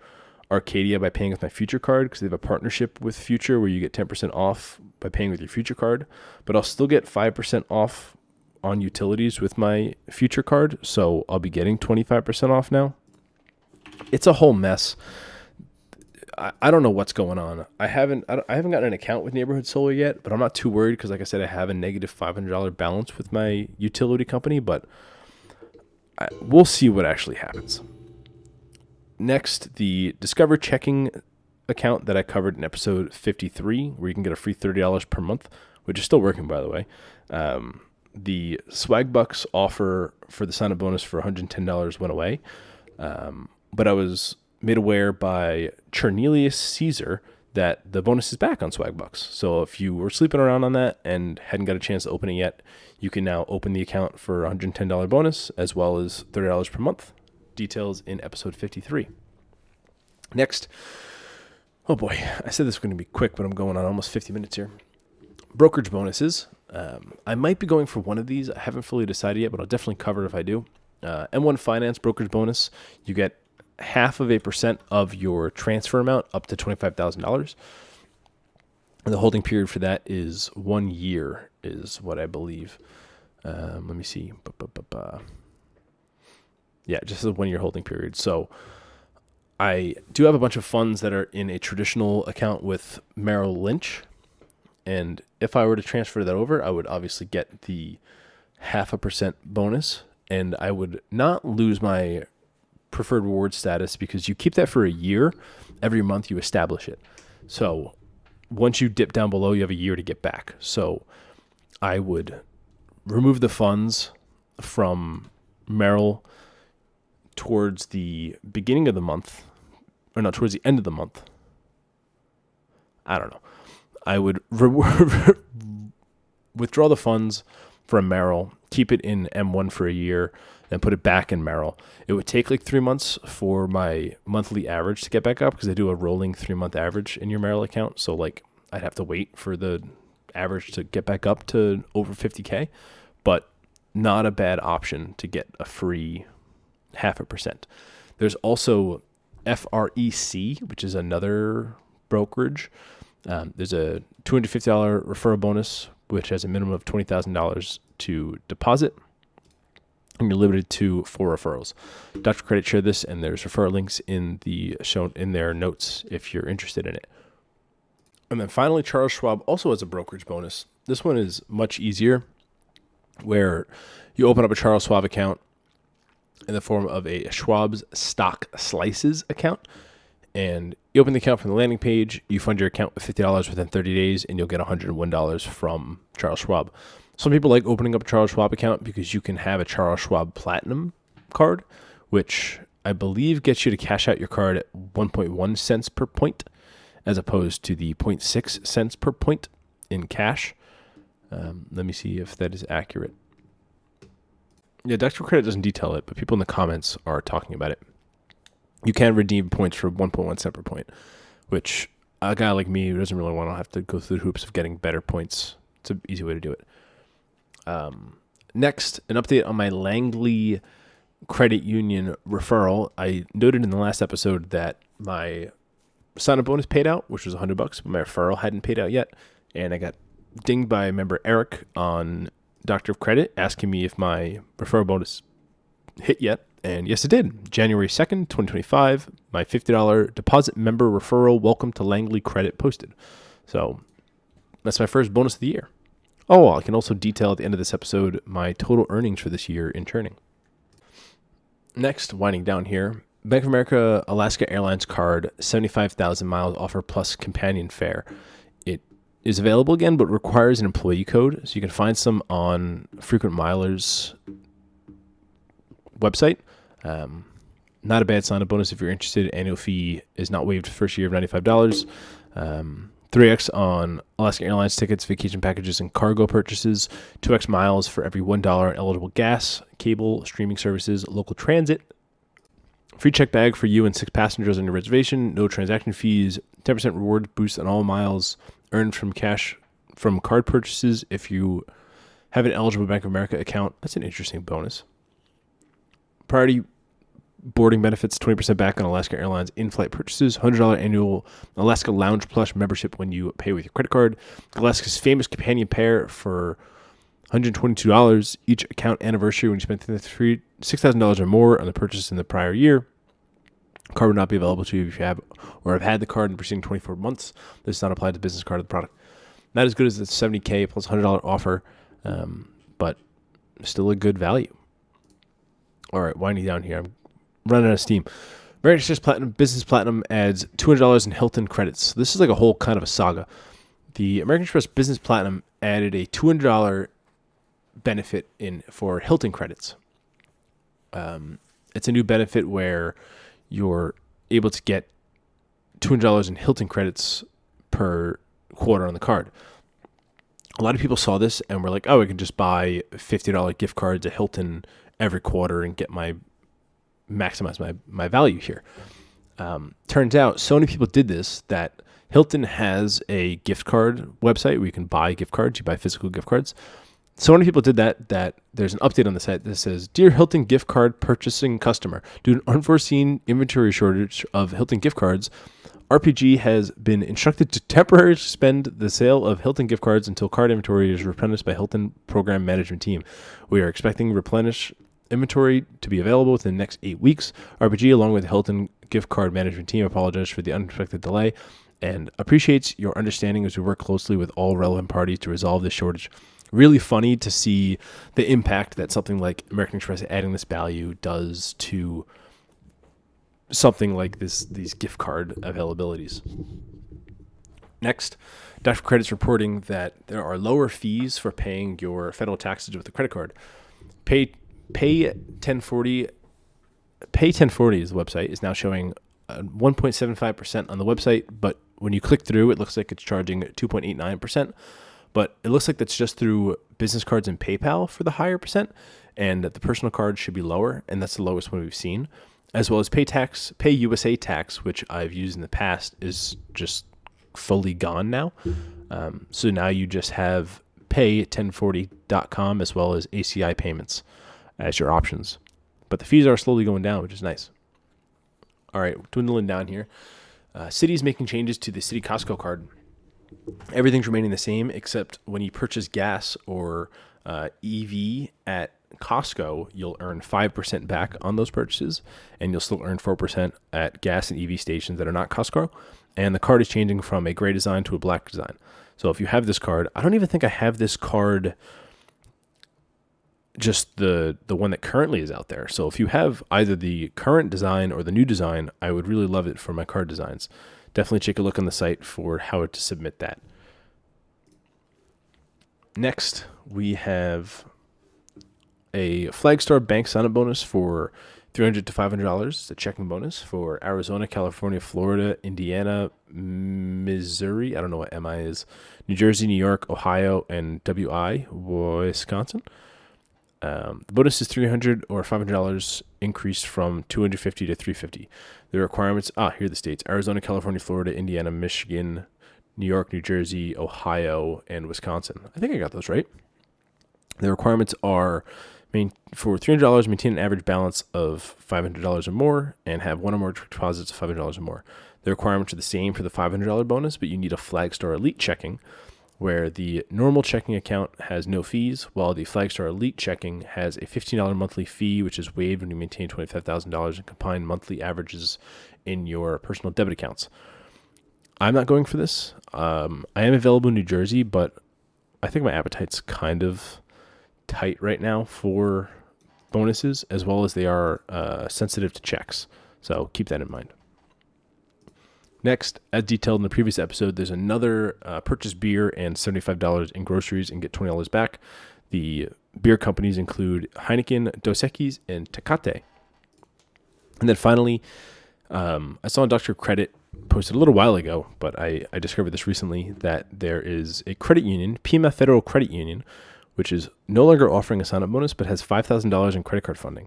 Arcadia by paying with my Future card, because they have a partnership with Future where you get 10% off by paying with your Future card. But I'll still get 5% off on utilities with my Future card, so I'll be getting 25% off now. It's a whole mess. I don't know what's going on. I haven't gotten an account with Neighborhood Solar yet, but I'm not too worried because, like I said, I have a negative $500 balance with my utility company, but we'll see what actually happens. Next, the Discover checking account that I covered in episode 53, where you can get a free $30 per month, which is still working, by the way. The Swag Bucks offer for the sign-up bonus for $110 went away, but I was made aware by Cornelius Caesar that the bonus is back on Swag Bucks. So if you were sleeping around on that and hadn't got a chance to open it yet, you can now open the account for $110 bonus as well as $30 per month. Details in episode 53. Next, oh boy, I said this was going to be quick, but I'm going on almost 50 minutes here. Brokerage bonuses. I might be going for one of these. I haven't fully decided yet, but I'll definitely cover it if I do. M1 Finance brokerage bonus. You get 0.5% of your transfer amount up to $25,000. And the holding period for that is 1 year, is what I believe. Let me see. Yeah, just a 1 year holding period. So I do have a bunch of funds that are in a traditional account with Merrill Lynch. And if I were to transfer that over, I would obviously get the 0.5% bonus, and I would not lose my preferred reward status because you keep that for a year. Every month you establish it. So once you dip down below, you have a year to get back. So I would remove the funds from Merrill towards the beginning of the month, or not, towards the end of the month. I don't know. I would withdraw the funds from Merrill, keep it in M1 for a year, then put it back in Merrill. It would take like 3 months for my monthly average to get back up because they do a rolling 3-month average in your Merrill account. So like I'd have to wait for the average to get back up to over 50K, but not a bad option to get a free 0.5%. There's also FREC, which is another brokerage. There's a $250 referral bonus, which has a minimum of $20,000 to deposit, and you're limited to 4 referrals. Dr. Credit shared this, and there's referral links in their notes if you're interested in it. And then finally, Charles Schwab also has a brokerage bonus. This one is much easier, where you open up a Charles Schwab account in the form of a Schwab's Stock Slices account. And you open the account from the landing page, you fund your account with $50 within 30 days, and you'll get $101 from Charles Schwab. Some people like opening up a Charles Schwab account because you can have a Charles Schwab Platinum card, which I believe gets you to cash out your card at 1.1 cents per point, as opposed to the 0.6 cents per point in cash. Let me see if that is accurate. Yeah, Dr. Credit doesn't detail it, but people in the comments are talking about it. You can redeem points for 1.1 cent per point, which a guy like me who doesn't really want to have to go through the hoops of getting better points, it's an easy way to do it. Next, an update on my Langley Credit Union referral. I noted in the last episode that my sign-up bonus paid out, which was $100, but my referral hadn't paid out yet, and I got dinged by a member Eric on Doctor of Credit asking me if my referral bonus hit yet. And yes, it did. January 2nd, 2025, my $50 deposit member referral welcome to Langley Credit posted. So that's my first bonus of the year. Oh, I can also detail at the end of this episode my total earnings for this year in churning. Next, winding down here, Bank of America Alaska Airlines card, 75,000 miles offer plus companion fare. It is available again, but requires an employee code. So you can find some on Frequent Milers website. Not a bad sign-up bonus if you're interested. Annual fee is not waived first year of $95. 3x on Alaska Airlines tickets, vacation packages, and cargo purchases. 2x miles for every $1 eligible gas, cable, streaming services, local transit. Free check bag for you and 6 passengers on your reservation. No transaction fees. 10% reward boost on all miles earned from cash from card purchases if you have an eligible Bank of America account. That's an interesting bonus. Priority boarding benefits, 20% back on Alaska Airlines in-flight purchases, $100 annual Alaska Lounge Plus membership when you pay with your credit card, Alaska's famous companion pair for $122 each account anniversary when you spend $6,000 or more on the purchase in the prior year. Card would not be available to you if you have or have had the card in the preceding 24 months. This is not applied to the business card of the product. Not as good as the $70K plus $100 offer, but still a good value. All right, winding down here. I'm running out of steam. American Express Platinum Business Platinum adds $200 in Hilton credits. This is like a whole kind of a saga. The American Express Business Platinum added a $200 benefit in for Hilton credits. It's a new benefit where you're able to get $200 in Hilton credits per quarter on the card. A lot of people saw this and were like, oh, I can just buy $50 gift cards at Hilton every quarter and get maximize my value here. Turns out so many people did this that Hilton has a gift card website where you can buy gift cards. You buy physical gift cards. So many people did that there's an update on the site that says, Dear Hilton gift card purchasing customer, due to an unforeseen inventory shortage of Hilton gift cards, RPG has been instructed to temporarily suspend the sale of Hilton gift cards until card inventory is replenished by Hilton program management team. We are expecting replenished inventory to be available within the next 8 weeks. RPG, along with the Hilton gift card management team, apologizes for the unexpected delay and appreciates your understanding as we work closely with all relevant parties to resolve this shortage. Really funny to see the impact that something like American Express adding this value does to something like these gift card availabilities. Next, Dr. Credit's reporting that there are lower fees for paying your federal taxes with a credit card. Pay 1040 is the website, is now showing 1.75% on the website, but when you click through, it looks like it's charging 2.89%. but it looks like that's just through business cards and PayPal for the higher percent, and that the personal card should be lower, and that's the lowest one we've seen, as well as Pay USA tax, which I've used in the past, is just fully gone now. So now you just have pay1040.com as well as ACI payments as your options. But the fees are slowly going down, which is nice. All right, dwindling down here. City's making changes to the City Costco card. Everything's remaining the same, except when you purchase gas or EV at Costco, you'll earn 5% back on those purchases, and you'll still earn 4% at gas and EV stations that are not Costco. And the card is changing from a gray design to a black design. So if you have this card, I don't even think I have this card, just the one that currently is out there. So if you have either the current design or the new design, I would really love it for my card designs. Definitely take a look on the site for how to submit that. Next, we have a Flagstar Bank sign-up bonus for $300 to $500. It's a checking bonus for Arizona, California, Florida, Indiana, Missouri. I don't know what MI is. New Jersey, New York, Ohio, and WI, Wisconsin. The bonus is $300 or $500, increased from $250 to $350. The requirements, here are the states: Arizona, California, Florida, Indiana, Michigan, New York, New Jersey, Ohio, and Wisconsin. I think I got those right. The requirements are for $300, maintain an average balance of $500 or more and have one or more deposits of $500 or more. The requirements are the same for the $500 bonus, but you need a Flagstar Elite checking, where the normal checking account has no fees, while the Flagstar Elite checking has a $15 monthly fee, which is waived when you maintain $25,000 in combined monthly averages in your personal debit accounts. I'm not going for this. I am available in New Jersey, but I think my appetite's kind of tight right now for bonuses, as well as they are sensitive to checks. So keep that in mind. Next, as detailed in the previous episode, there's another purchase beer and $75 in groceries and get $20 back. The beer companies include Heineken, Dos Equis, and Tecate. And then finally, I saw Dr. Credit posted a little while ago, but I discovered this recently, that there is a credit union, Pima Federal Credit Union, which is no longer offering a sign-up bonus, but has $5,000 in credit card funding.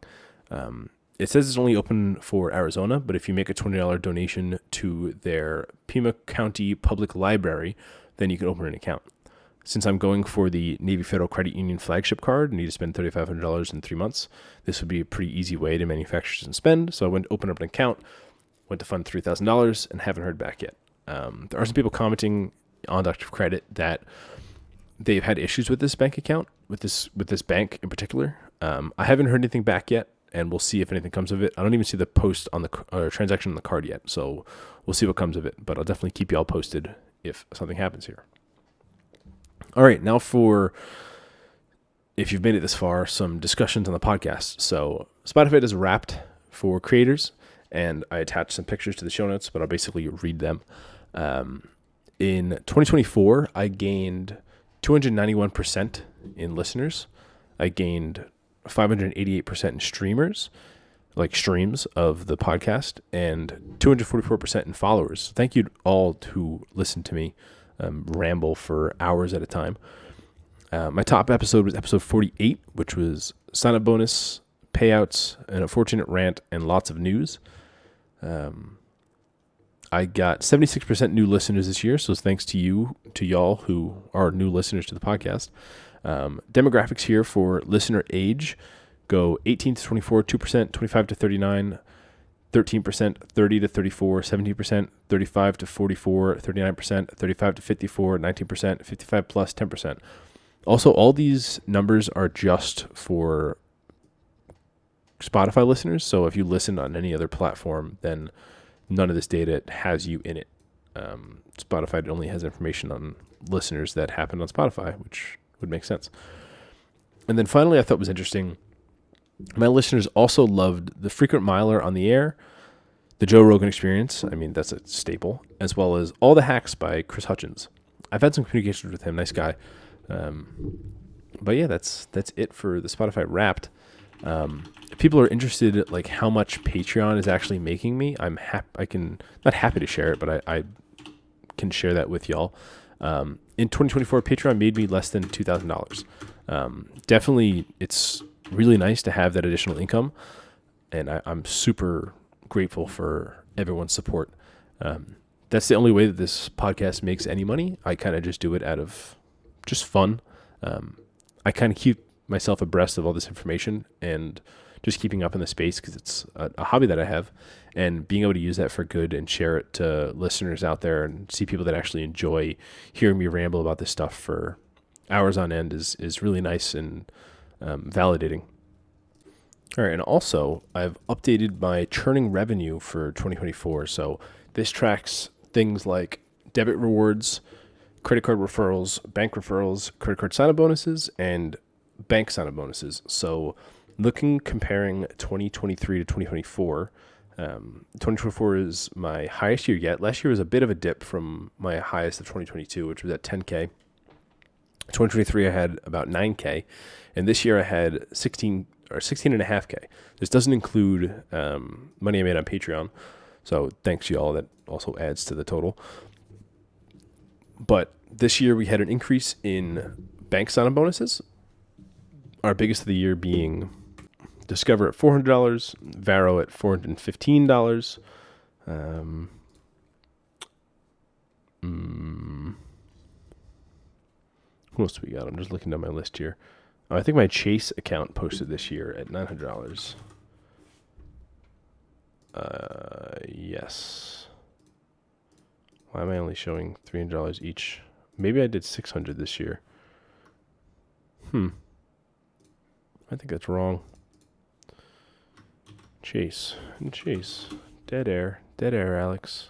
It says it's only open for Arizona, but if you make a $20 donation to their Pima County Public Library, then you can open an account. Since I'm going for the Navy Federal Credit Union flagship card and need to spend $3,500 in 3 months, this would be a pretty easy way to manufacture and spend. So I went to open up an account, went to fund $3,000, and haven't heard back yet. There are some people commenting on Dr. Credit that they've had issues with this bank account, with this bank in particular. I haven't heard anything back yet, and we'll see if anything comes of it. I don't even see the post on the transaction on the card yet, so we'll see what comes of it. But I'll definitely keep you all posted if something happens here. All right, now for, if you've made it this far, some discussions on the podcast. So Spotify is wrapped for creators, and I attached some pictures to the show notes, but I'll basically read them. In 2024, I gained 291% in listeners. I gained 588% in streamers, like streams of the podcast, and 244% in followers. Thank you all who listen to me ramble for hours at a time. My top episode was episode 48, which was sign-up bonus, payouts, an unfortunate rant, and lots of news. I got 76% new listeners this year, so thanks to y'all who are new listeners to the podcast. Demographics here for listener age go 18 to 24, 2%, 25 to 39, 13%, 30 to 34, 17%, 35 to 44, 39%, 35 to 54, 19%, 55 plus, 10%. Also, all these numbers are just for Spotify listeners, so if you listen on any other platform, then none of this data has you in it. Spotify only has information on listeners that happened on Spotify, which would make sense. And then finally, I thought was interesting, my listeners also loved the Frequent Miler on the Air, the Joe Rogan Experience, I mean, that's a staple, as well as All the Hacks by Chris Hutchins. I've had some communications with him, nice guy. But yeah, that's it for the Spotify Wrapped. If people are interested in like how much Patreon is actually making me, I'm not happy to share it, but I can share that with y'all. In 2024, Patreon made me less than $2,000. Definitely, it's really nice to have that additional income, and I'm super grateful for everyone's support. That's the only way that this podcast makes any money. I kind of just do it out of just fun. I kind of keep myself abreast of all this information and just keeping up in the space because it's a hobby that I have, and being able to use that for good and share it to listeners out there and see people that actually enjoy hearing me ramble about this stuff for hours on end is really nice and validating. All right, and also I've updated my churning revenue for 2024. So this tracks things like debit rewards, credit card referrals, bank referrals, credit card sign-up bonuses, and bank sign-up bonuses. So comparing 2023 to 2024, 2024 is my highest year yet. Last year was a bit of a dip from my highest of 2022, which was at 10K. 2023, I had about 9K. And this year I had 16.5K. This doesn't include money I made on Patreon. So thanks, y'all. That also adds to the total. But this year we had an increase in bank sign-up bonuses. Our biggest of the year being Discover at $400, Varo at $415. Who else do we got? I'm just looking down my list here. I think my Chase account posted this year at $900. Yes. Why am I only showing $300 each? Maybe I did $600 this year. I think that's wrong. Chase. Dead air, Alex.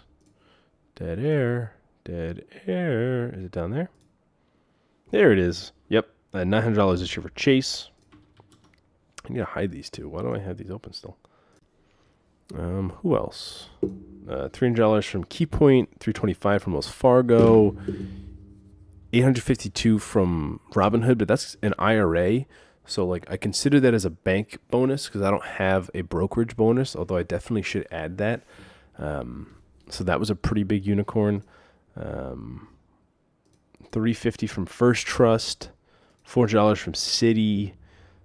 Dead air. Is it down there? There it is. Yep. $900 this year for Chase. I need to hide these two. Why do I have these open still? Who else? $300 from Keypoint, $325 from Wells Fargo, $852 from Robinhood, but that's an IRA. So like I consider that as a bank bonus because I don't have a brokerage bonus, although I definitely should add that. So that was a pretty big unicorn. $350 from First Trust, $400 from Citi.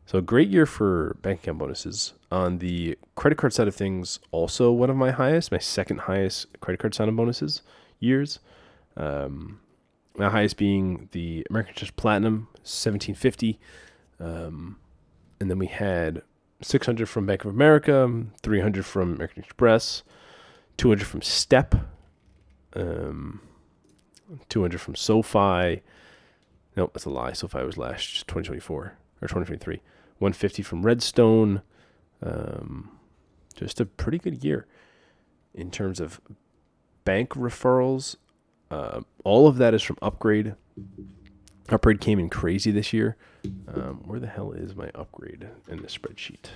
So a great year for bank account bonuses. On the credit card side of things, also one of my second highest credit card sign-up bonuses years. My highest being the American Express Platinum, $1,750. And then we had $600 from Bank of America, $300 from American Express, $200 from Step, $200 from SoFi. Nope, that's a lie. SoFi was last 2024 or 2023. $150 from Redstone. Just a pretty good year in terms of bank referrals. All of that is from Upgrade. Upgrade came in crazy this year. Where the hell is my Upgrade in the spreadsheet?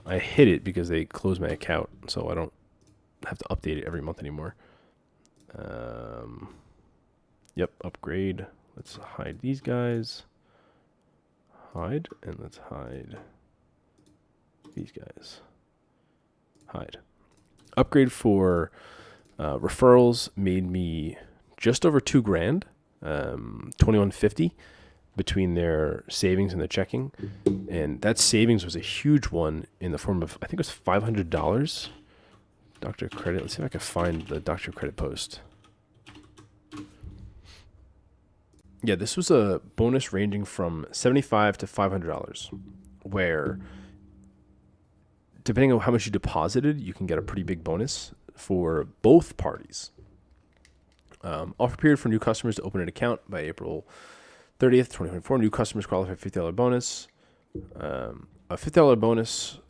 I hid it because they closed my account, so I don't have to update it every month anymore. Yep, Upgrade. Let's hide these guys. Hide, and let's hide these guys. Hide. Upgrade for referrals made me just over $2,000, $2,150 between their savings and their checking, and that savings was a huge one in the form of I think it was $500. Dr. Credit. Let's see if I can find the Dr. Credit post. Yeah, this was a bonus ranging from $75 to $500, where depending on how much you deposited, you can get a pretty big bonus for both parties. Offer period for new customers to open an account by April 30th, 2024. New customers qualify for $50 bonus. A $50 bonus,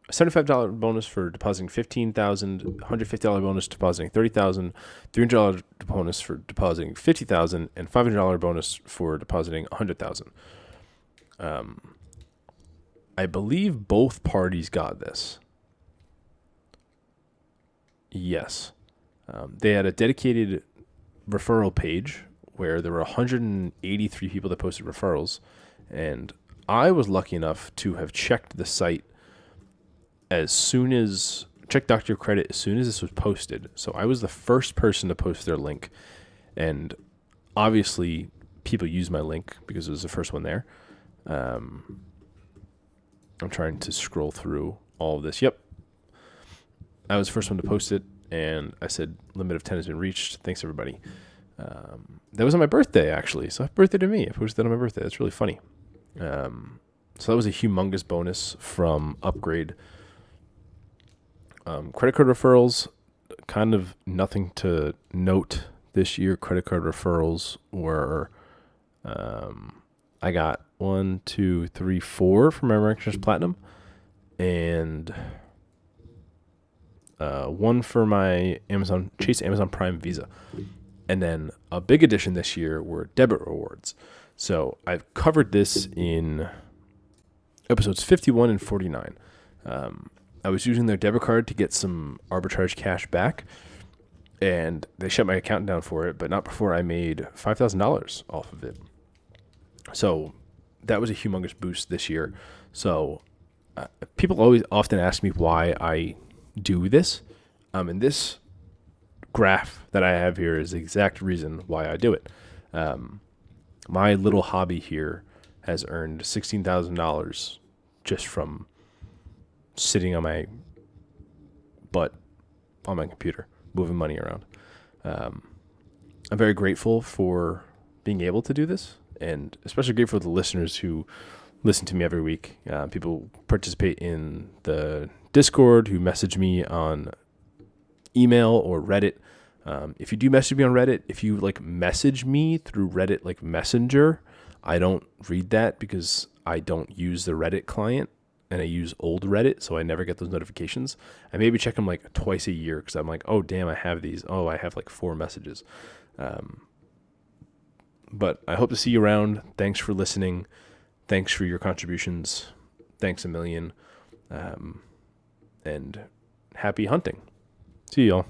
a $75 bonus for depositing $15,000, $150 bonus depositing $30,000, $300 bonus for depositing $50,000, and $500 bonus for depositing $100,000. I believe both parties got this. Yes. They had a dedicated referral page where there were 183 people that posted referrals, and I was lucky enough to have checked the site checked Dr. Credit as soon as this was posted. So I was the first person to post their link, And obviously people use my link because it was the first one there. I'm trying to scroll through all of this. Yep. I was the first one to post it, and I said limit of 10 has been reached. Thanks, everybody. That was on my birthday, actually. So happy birthday to me. I posted that on my birthday. That's really funny. So that was a humongous bonus from Upgrade. Credit card referrals, kind of nothing to note this year. Credit card referrals were, I got 1, 2, 3, 4 from my American Express Platinum, and one for my Chase Amazon Prime Visa. And then a big addition this year were debit rewards. So I've covered this in episodes 51 and 49. I was using their debit card to get some arbitrage cash back, and they shut my account down for it, but not before I made $5,000 off of it. So that was a humongous boost this year. So people often ask me why I do this. And this graph that I have here is the exact reason why I do it. My little hobby here has earned $16,000 just from sitting on my butt on my computer, moving money around. I'm very grateful for being able to do this, and especially grateful to the listeners who listen to me every week. People participate in the Discord, who message me on email or Reddit. If you do message me on Reddit, if you message me through Reddit Messenger, I don't read that because I don't use the Reddit client, and I use old Reddit, so I never get those notifications. I maybe check them twice a year because I'm oh damn, I have these. Oh, I have 4 messages. But I hope to see you around. Thanks for listening. Thanks for your contributions. Thanks a million. And happy hunting. See y'all.